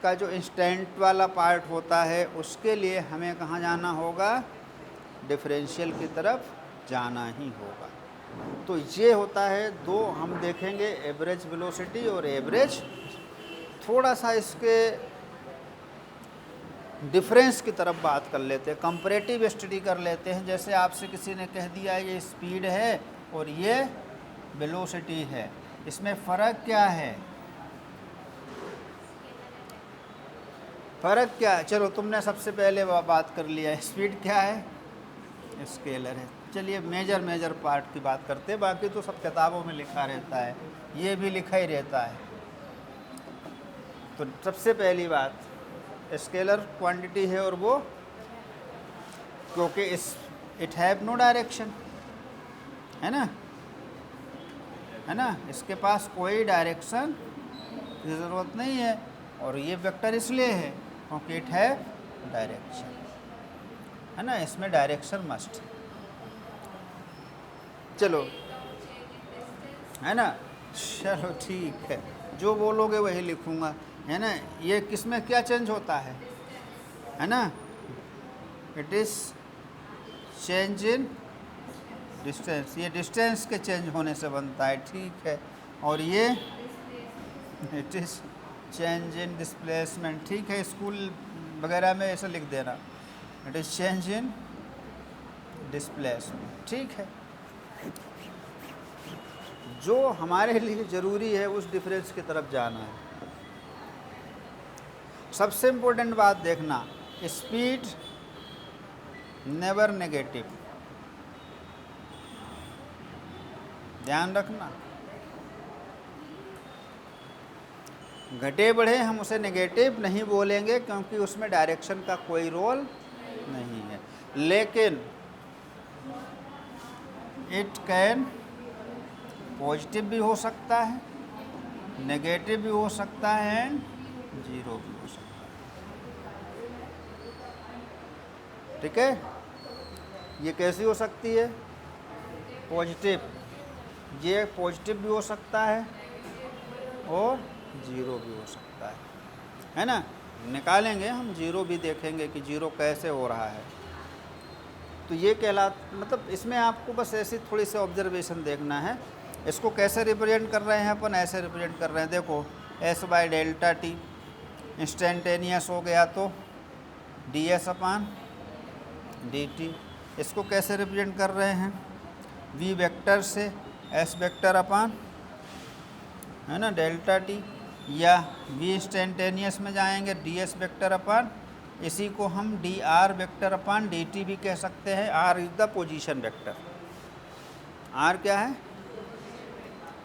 का जो इंस्टेंट वाला पार्ट होता है उसके लिए हमें कहाँ जाना होगा, डिफरेंशियल की तरफ जाना ही होगा। तो ये होता है दो, हम देखेंगे एवरेज वेलोसिटी और एवरेज। थोड़ा सा इसके डिफरेंस की तरफ बात कर लेते हैं, कंपैरेटिव स्टडी कर लेते हैं। जैसे आपसे किसी ने कह दिया ये स्पीड है और ये वेलोसिटी है, इसमें फ़र्क क्या है? फ़र्क क्या है? चलो तुमने सबसे पहले बात कर लिया, स्पीड क्या है? स्केलर है। चलिए मेजर पार्ट की बात करते हैं, बाकी तो सब किताबों में लिखा रहता है, ये भी लिखा ही रहता है। तो सबसे पहली बात, स्केलर क्वांटिटी है और वो क्योंकि इट हैव नो डायरेक्शन, है ना, इसके पास कोई डायरेक्शन की ज़रूरत नहीं है। और ये वेक्टर इसलिए है क्योंकि इट है डायरेक्शन, है ना, इसमें डायरेक्शन मस्ट। चलो, है ना, चलो ठीक है, जो बोलोगे वही लिखूँगा, है ना। ये किसमें क्या चेंज होता है ना, it is change in distance, ये डिस्टेंस के चेंज होने से बनता है, ठीक है। और ये it is change in displacement, ठीक है, स्कूल वगैरह में ऐसा लिख देना, it is change in displacement, ठीक है। जो हमारे लिए ज़रूरी है उस डिफरेंस की तरफ जाना है। सबसे इम्पोर्टेंट बात देखना, स्पीड नेवर नेगेटिव, ध्यान रखना। घटे बढ़े हम उसे नेगेटिव नहीं बोलेंगे क्योंकि उसमें डायरेक्शन का कोई रोल नहीं है, लेकिन इट कैन पॉजिटिव भी हो सकता है, नेगेटिव भी हो सकता है एंड जीरो भी हो सकता है, ठीक है। ये कैसी हो सकती है? पॉजिटिव, ये पॉजिटिव भी हो सकता है और ज़ीरो भी हो सकता है ना। निकालेंगे हम, ज़ीरो भी देखेंगे कि ज़ीरो कैसे हो रहा है। तो ये मतलब इसमें आपको बस ऐसी थोड़ी सी ऑब्जर्वेशन देखना है। इसको कैसे रिप्रेजेंट कर रहे हैं अपन? ऐसे रिप्रेजेंट कर रहे हैं, देखो S by delta T instantaneous हो गया तो D S upon D T. इसको कैसे रिप्रेजेंट कर रहे हैं? वी वेक्टर से एस वेक्टर अपान, है ना, डेल्टा टी, या वी इंस्टेंटेनियस में जाएंगे डी एस वेक्टर अपान, इसी को हम D R vector upon D T भी कह सकते हैं। R is the position vector, R क्या है?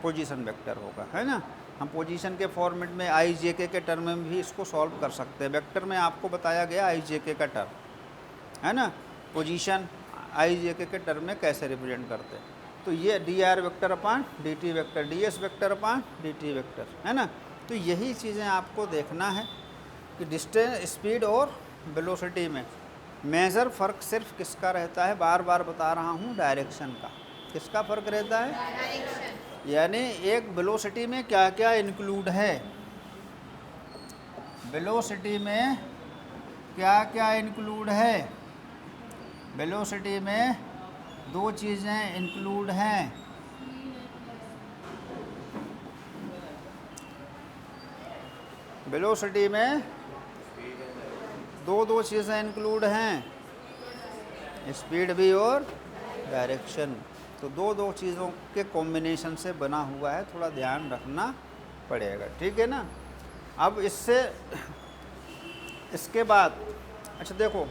पोजीशन वेक्टर होगा, है ना। हम पोजीशन के फॉर्मेट में आई जे के टर्म में भी इसको सॉल्व कर सकते हैं। वेक्टर में आपको बताया गया आई जे के का टर्म, है ना। पोजीशन आई जे के टर्म में कैसे रिप्रेजेंट करते हैं? तो ये D R vector upon D T vector, D S vector upon D T vector, है ना। तो यही चीज़ें आपको देखना है कि डिस्टेंस, स्पीड और वेलोसिटी में मेजर फ़र्क सिर्फ किसका रहता है? बार बार बता रहा हूँ, डायरेक्शन का। किसका फ़र्क रहता है? डायरेक्शन। यानी एक वेलोसिटी में क्या क्या इंक्लूड है? वेलोसिटी में क्या क्या इंक्लूड है? वेलोसिटी में दो चीज़ें इंक्लूड हैं। वेलोसिटी में दो चीज़ें इंक्लूड हैं, स्पीड भी और डायरेक्शन। तो दो चीज़ों के कॉम्बिनेशन से बना हुआ है, थोड़ा ध्यान रखना पड़ेगा, ठीक है ना। अब इसके बाद अच्छा देखो,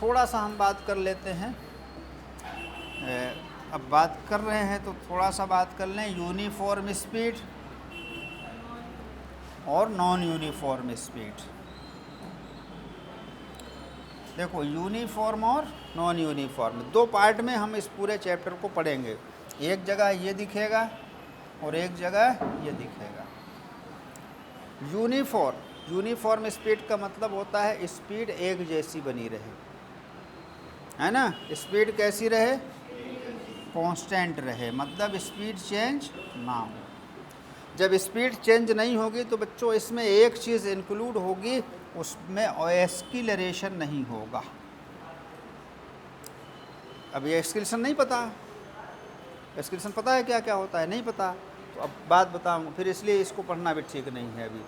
थोड़ा सा हम बात कर लेते हैं। अब बात कर रहे हैं तो थोड़ा सा बात कर लें यूनिफॉर्म स्पीड और नॉन यूनिफॉर्म स्पीड। देखो यूनिफॉर्म और नॉन यूनिफॉर्म, दो पार्ट में हम इस पूरे चैप्टर को पढ़ेंगे। एक जगह ये दिखेगा और एक जगह ये दिखेगा। यूनिफॉर्म स्पीड का मतलब होता है स्पीड एक जैसी बनी रहे, है ना। स्पीड कैसी रहे? कांस्टेंट रहे, मतलब स्पीड चेंज ना हो। जब स्पीड चेंज नहीं होगी तो बच्चों इसमें एक चीज़ इंक्लूड होगी, उसमें एक्सीलरेशन नहीं होगा। अब ये एक्सीलरेशन नहीं पता, एक्सीलरेशन पता है क्या क्या होता है, नहीं पता, तो अब बात बताऊँगा फिर, इसलिए इसको पढ़ना भी ठीक नहीं है अभी।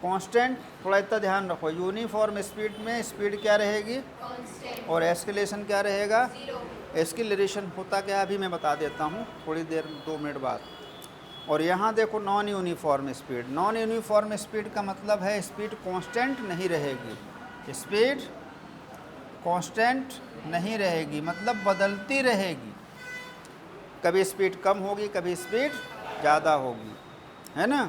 कांस्टेंट, थोड़ा इतना ध्यान रखो, यूनिफॉर्म स्पीड में स्पीड क्या रहेगी और एक्सीलरेशन क्या रहेगा। एक्सीलरेशन होता क्या है अभी मैं बता देता हूँ थोड़ी देर, 2 मिनट बाद। और यहाँ देखो non uniform speed, non uniform speed का मतलब है स्पीड कांस्टेंट नहीं रहेगी, स्पीड कांस्टेंट नहीं रहेगी, मतलब बदलती रहेगी, कभी स्पीड कम होगी कभी स्पीड ज़्यादा होगी, है ना।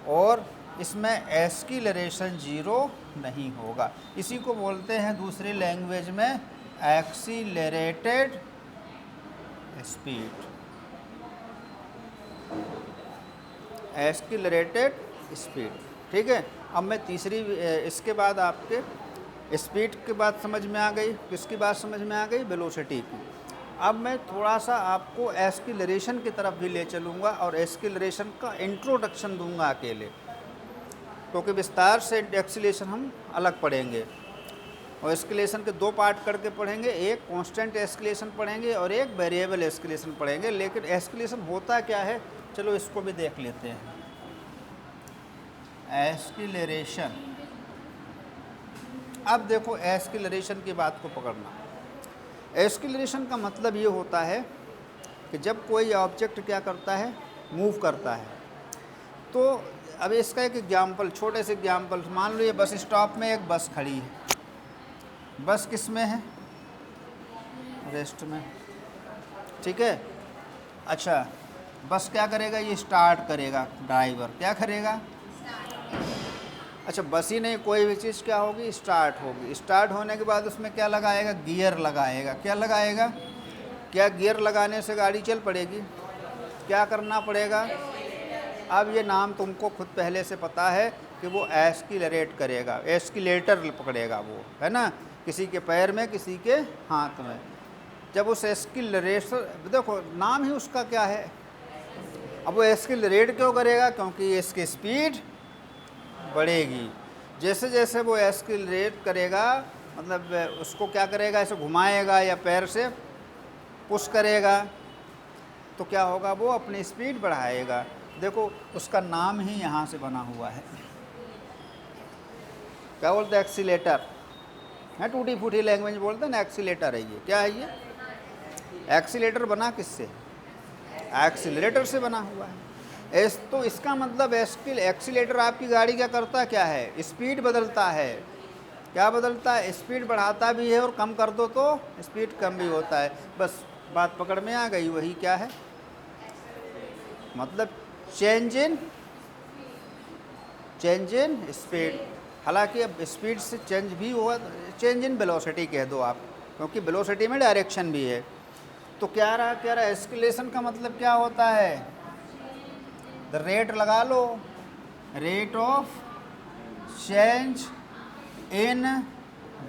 और इसमें एक्सीलरेशन 0 नहीं होगा, इसी को बोलते हैं दूसरी लैंग्वेज में एक्सीलरेटेड स्पीड, एक्सीलरेटेड स्पीड, ठीक है। अब मैं तीसरी, इसके बाद आपके स्पीड की बात समझ में आ गई, किसकी बात समझ में आ गई, वेलोसिटी की। अब मैं थोड़ा सा आपको एक्सीलरेशन की तरफ भी ले चलूँगा और एक्सीलरेशन का इंट्रोडक्शन दूंगा अकेले, क्योंकि विस्तार से एक्सीलरेशन हम अलग पढ़ेंगे और एक्सीलरेशन के 2 पार्ट करके पढ़ेंगे, एक कांस्टेंट एक्सीलरेशन पढ़ेंगे और एक वेरिएबल एक्सीलरेशन पढ़ेंगे। लेकिन एक्सीलरेशन होता क्या है, चलो इसको भी देख लेते हैं। एक्सीलरेशन, अब देखो एक्सीलरेशन की बात को पकड़ना। एक्सीलरेशन का मतलब ये होता है कि जब कोई ऑब्जेक्ट क्या करता है, मूव करता है। तो अब इसका एक एग्जाम्पल, छोटे से एग्जाम्पल, मान लो ये बस स्टॉप में एक बस खड़ी है, बस किस में है, रेस्ट में, ठीक है। अच्छा, बस क्या करेगा, ये स्टार्ट करेगा, ड्राइवर क्या करेगा, अच्छा बस ही नहीं कोई भी चीज़ क्या होगी, स्टार्ट होगी। स्टार्ट होने के बाद उसमें क्या लगाएगा, गियर लगाएगा, क्या लगाएगा, क्या गियर लगाने से गाड़ी चल पड़ेगी, क्या करना पड़ेगा। अब ये नाम तुमको खुद पहले से पता है कि वो एक्सीलरेट करेगा, एक्सीलेटर पकड़ेगा वो, है ना, किसी के पैर में किसी के हाथ में। जब उस एक्सीलरेशन, देखो नाम ही उसका क्या है, अब वो एक्सीलरेट क्यों करेगा, क्योंकि इसकी स्पीड बढ़ेगी। जैसे जैसे वो एक्सीलरेट करेगा, मतलब उसको क्या करेगा, ऐसे घुमाएगा या पैर से पुश करेगा, तो क्या होगा, वो अपनी स्पीड बढ़ाएगा। देखो उसका नाम ही यहाँ से बना हुआ है, क्या बोलते हैं, एक्सीलेटर है, टूटी फूटी लैंग्वेज बोलते हैं ना, एक्सीलेटर है ये। क्या है ये, एक्सीलेटर बना किससे, एक्सीलरेटर से बना हुआ है। तो इसका मतलब एक्सीलेटर आपकी गाड़ी क्या करता है, क्या है, स्पीड बदलता है। क्या बदलता है, स्पीड बढ़ाता भी है और कम कर दो तो स्पीड कम भी होता है। बस बात पकड़ में आ गई, वही क्या है, मतलब चेंज इन स्पीड। हालांकि अब स्पीड से चेंज भी हुआ, चेंज इन वेलोसिटी कह दो आप, क्योंकि वेलोसिटी में डायरेक्शन भी है। तो क्या रहा एक्सीलरेशन का मतलब क्या होता है, द रेट लगा लो, rate of change in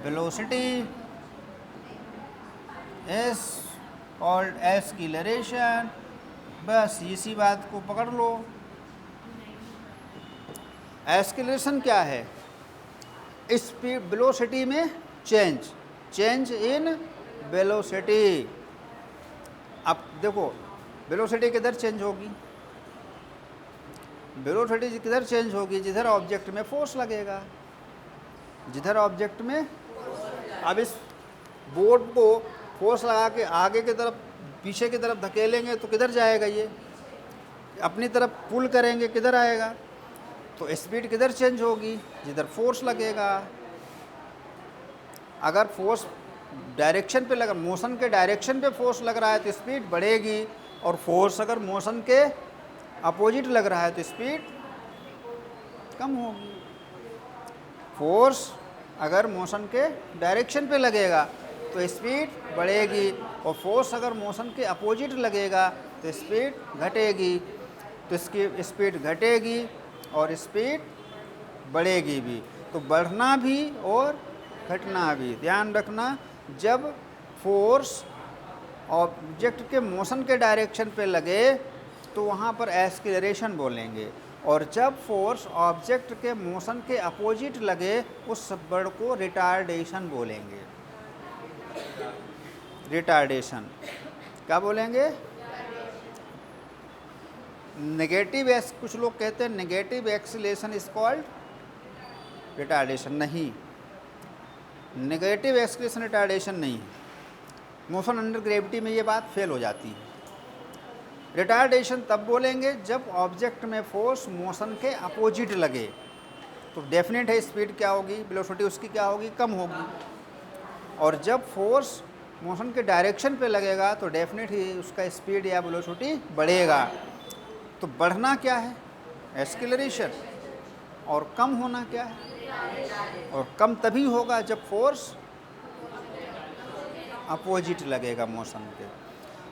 velocity is called acceleration. बस इसी बात को पकड़ लो। एक्सीलरेशन क्या है, स्पीड वेलोसिटी में चेंज इन वेलोसिटी। अब देखो वेलोसिटी किधर चेंज होगी, वेलोसिटी किधर चेंज होगी, जिधर ऑब्जेक्ट में फोर्स लगेगा, जिधर ऑब्जेक्ट में। अब इस बोर्ड को फोर्स लगा के आगे की तरफ पीछे की तरफ धकेलेंगे तो किधर जाएगा, ये अपनी तरफ पुल करेंगे किधर आएगा, तो स्पीड किधर चेंज होगी, जिधर फोर्स लगेगा। अगर फोर्स डायरेक्शन पे लगा, मोशन के डायरेक्शन पे फोर्स लग रहा है तो स्पीड बढ़ेगी, और फोर्स अगर मोशन के अपोजिट लग रहा है तो स्पीड कम होगी। फोर्स अगर मोशन के डायरेक्शन पे लगेगा तो स्पीड बढ़ेगी, और फोर्स अगर मोशन के अपोजिट लगेगा तो स्पीड घटेगी। तो इसकी स्पीड घटेगी और स्पीड बढ़ेगी भी, तो बढ़ना भी और घटना भी। ध्यान रखना, जब फोर्स ऑब्जेक्ट के मोशन के डायरेक्शन पे लगे तो वहाँ पर एक्सीलरेशन बोलेंगे। और जब फोर्स ऑब्जेक्ट के मोशन के अपोजिट लगे उस वर्ड को रिटार्डेशन बोलेंगे। रिटार्डेशन क्या बोलेंगे? नेगेटिव कुछ लोग कहते हैं negative acceleration is called retardation. नहीं, नेगेटिव एक्सीलरेशन रिटार्डेशन नहीं है। मोशन अंडर ग्रेविटी में ये बात फेल हो जाती है। रिटार्डेशन तब बोलेंगे जब ऑब्जेक्ट में फोर्स मोशन के अपोजिट लगे। तो डेफिनेट है स्पीड क्या होगी, वेलोसिटी उसकी क्या होगी, कम होगी। और जब फोर्स मोशन के डायरेक्शन पे लगेगा तो डेफिनेट ही उसका स्पीड या वेलोसिटी बढ़ेगा। तो बढ़ना क्या है? एक्सीलरेशन। और कम होना क्या है? और कम तभी होगा जब फोर्स अपोजिट लगेगा मोशन के।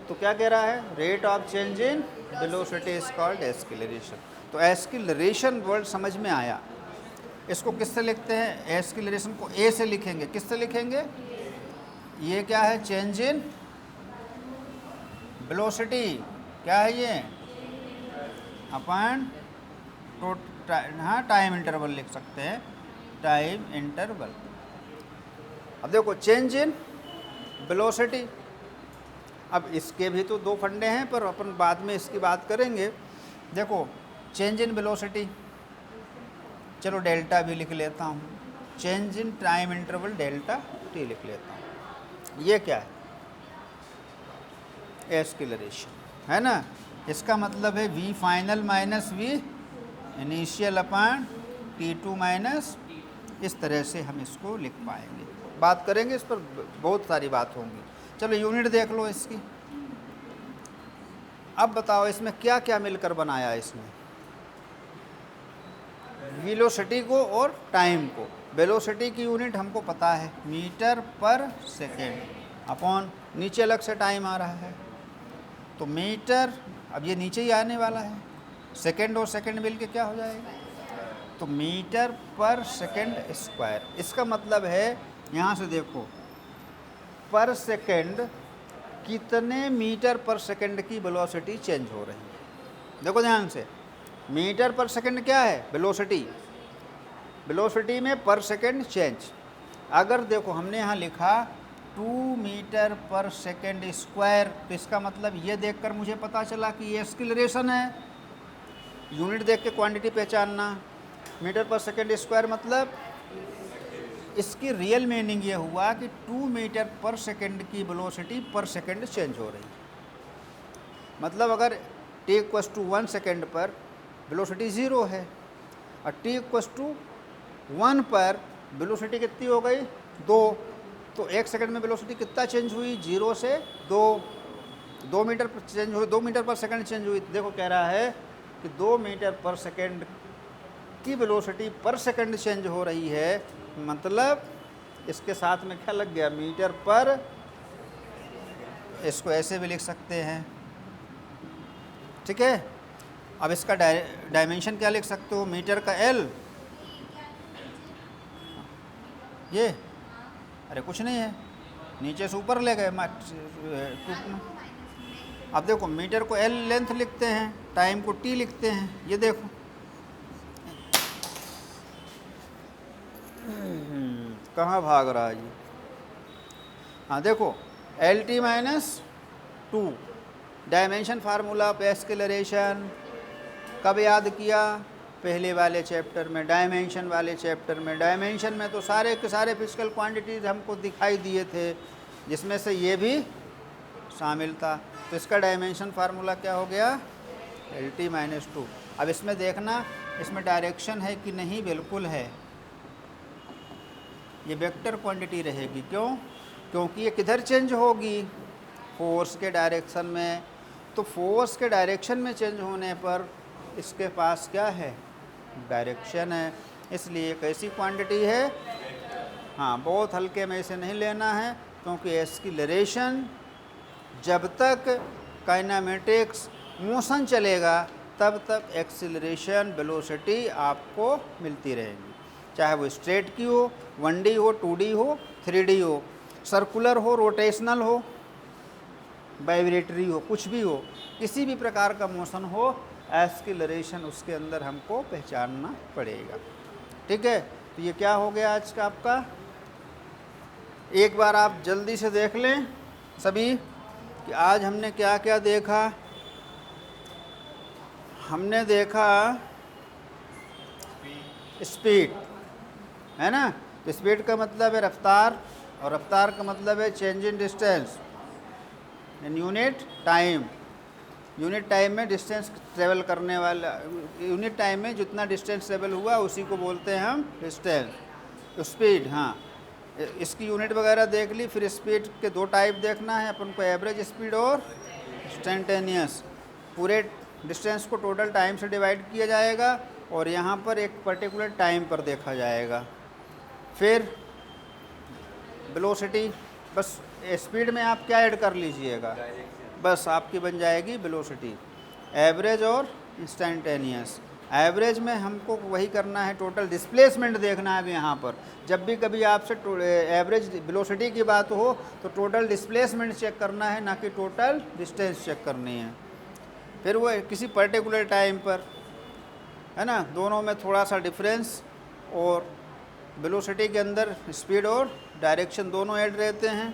तो क्या कह रहा है? Rate of change in velocity is called acceleration. तो एक्सीलरेशन वर्ड समझ में आया। इसको किससे लिखते हैं? एक्सीलरेशन को ए से लिखेंगे। किससे लिखेंगे? ये क्या है? Change in velocity. क्या है ये? अपन तो हाँ टाइम इंटरवल लिख सकते हैं, टाइम इंटरवल। अब देखो चेंज इन वेलोसिटी। अब इसके भी तो दो फंडे हैं पर अपन बाद में इसकी बात करेंगे। देखो चेंज इन वेलोसिटी, चलो डेल्टा भी लिख लेता हूँ। Change in time interval delta T लिख लेता हूँ। ये क्या है? एक्सीलरेशन है ना। इसका मतलब है v final minus v initial upon t2 minus, इस तरह से हम इसको लिख पाएंगे। बात करेंगे इस पर, बहुत सारी बात होंगी। चलो यूनिट देख लो इसकी। अब बताओ इसमें क्या क्या मिलकर बनाया इसने? वेलोसिटी को और टाइम को। वेलोसिटी की यूनिट हमको पता है मीटर पर सेकेंड अपॉन, नीचे अलग से टाइम आ रहा है तो मीटर, अब ये नीचे ही आने वाला है, सेकेंड और सेकेंड मिल के क्या हो जाएगा? तो मीटर पर सेकेंड स्क्वायर। इसका मतलब है यहाँ से देखो पर सेकेंड कितने मीटर पर सेकेंड की वेलोसिटी चेंज हो रही है। देखो ध्यान से, मीटर पर सेकेंड क्या है? वेलोसिटी। वेलोसिटी में पर सेकेंड चेंज। अगर देखो हमने यहाँ लिखा 2 मीटर पर सेकेंड स्क्वायर, तो इसका मतलब ये देखकर मुझे पता चला कि ये एक्सीलरेशन है। यूनिट देख के क्वांटिटी पहचानना। मीटर पर सेकेंड स्क्वायर मतलब इसकी रियल मीनिंग ये हुआ कि 2 मीटर पर सेकेंड की वेलोसिटी पर सेकेंड चेंज हो रही है। मतलब अगर t = 1 सेकेंड पर वेलोसिटी 0 है और t = 1 पर वेलोसिटी कितनी हो गई? 2। तो 1 सेकंड में वेलोसिटी कितना चेंज हुई? 0 से 2 मीटर पर चेंज हुई, 2 मीटर पर सेकंड चेंज हुई। देखो कह रहा है कि 2 मीटर पर सेकंड की वेलोसिटी पर सेकंड चेंज हो रही है। मतलब इसके साथ में क्या लग गया? मीटर पर। इसको ऐसे भी लिख सकते हैं, ठीक है। अब इसका डायमेंशन क्या लिख सकते हो? मीटर का L, ये अरे कुछ नहीं है, नीचे से ऊपर ले गए। अब देखो मीटर को L लेंथ लिखते हैं, टाइम को T लिखते हैं। ये देखो कहाँ भाग रहा है ये? हाँ देखो LT - 2 dimension formula of acceleration कब याद किया? पहले वाले चैप्टर में, डायमेंशन वाले चैप्टर में। डायमेंशन में तो सारे के सारे फिजिकल क्वांटिटीज़ हमको दिखाई दिए थे, जिसमें से ये भी शामिल था। तो इसका डायमेंशन फार्मूला क्या हो गया? LT - 2। अब इसमें देखना, इसमें डायरेक्शन है कि नहीं? बिल्कुल है। ये वेक्टर क्वांटिटी रहेगी। क्यों? क्योंकि ये किधर चेंज होगी? फोर्स के डायरेक्शन में। तो फोर्स के डायरेक्शन में चेंज होने पर इसके पास क्या है? डायरेक्शन है। इसलिए कैसी क्वांटिटी है? हाँ, बहुत हल्के में इसे नहीं लेना है, क्योंकि एक्सीलरेशन जब तक काइनेमेटिक्स मोशन चलेगा तब तक एक्सीलरेशन वेलोसिटी आपको मिलती रहेगी, चाहे वो स्ट्रेट की हो, 1D हो, 2D हो, 3D हो, सर्कुलर हो, रोटेशनल हो। वाइब्रेटरी हो, कुछ भी हो, किसी भी प्रकार का मोशन हो, एक्सीलरेशन उसके अंदर हमको पहचानना पड़ेगा। ठीक है, तो ये क्या हो गया आज का आपका। एक बार आप जल्दी से देख लें सभी कि आज हमने क्या क्या देखा। हमने देखा स्पीड, है ना। तो स्पीड का मतलब है रफ्तार, और रफ्तार का मतलब है change in distance in unit time. Unit time में डिस्टेंस ट्रेवल करने वाला, यूनिट टाइम में जितना डिस्टेंस ट्रेवल हुआ उसी को बोलते हैं हम डिस्टेंस। स्पीड, हाँ, इसकी यूनिट वगैरह देख ली। फिर स्पीड के दो टाइप देखना है अपन को, एवरेज स्पीड और इंस्टेंटेनियस। पूरे डिस्टेंस को टोटल टाइम से डिवाइड किया जाएगा और यहाँ पर एक पर्टिकुलर टाइम पर देखा जाएगा। फिर वेलोसिटी, बस स्पीड में आप क्या ऐड कर लीजिएगा, बस आपकी बन जाएगी वेलोसिटी। एवरेज और इंस्टेंटेनियस। एवरेज में हमको वही करना है, टोटल डिस्प्लेसमेंट देखना है। अब यहाँ पर जब भी कभी आपसे एवरेज वेलोसिटी की बात हो तो टोटल डिस्प्लेसमेंट चेक करना है, ना कि टोटल डिस्टेंस चेक करनी है। फिर वो किसी पर्टिकुलर टाइम पर, है ना, दोनों में थोड़ा सा डिफरेंस, और वेलोसिटी के अंदर स्पीड और डायरेक्शन दोनों ऐड रहते हैं।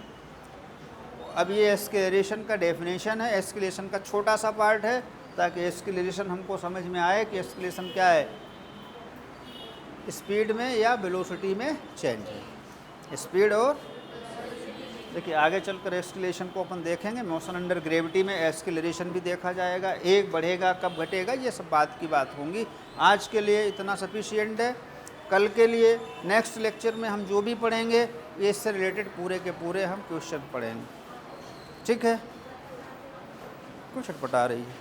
अब ये एस्केलेरेशन का डेफिनेशन है, एस्केलेशन का छोटा सा पार्ट है, ताकि एस्केलेरेशन हमको समझ में आए कि एस्केलेशन क्या है, स्पीड में या वेलोसिटी में चेंज है। स्पीड और, देखिए आगे चलकर एस्केलेशन को अपन देखेंगे। मोशन अंडर ग्रेविटी में एस्केलेरेशन भी देखा जाएगा, एक बढ़ेगा कब घटेगा, ये सब बात की बात होंगी। आज के लिए इतना सफिशिएंट है। कल के लिए नेक्स्ट लेक्चर में हम जो भी पढ़ेंगे ये इससे रिलेटेड पूरे के पूरे हम क्वेश्चन पढ़ेंगे। ठीक है, कुछ छटपटा रही है।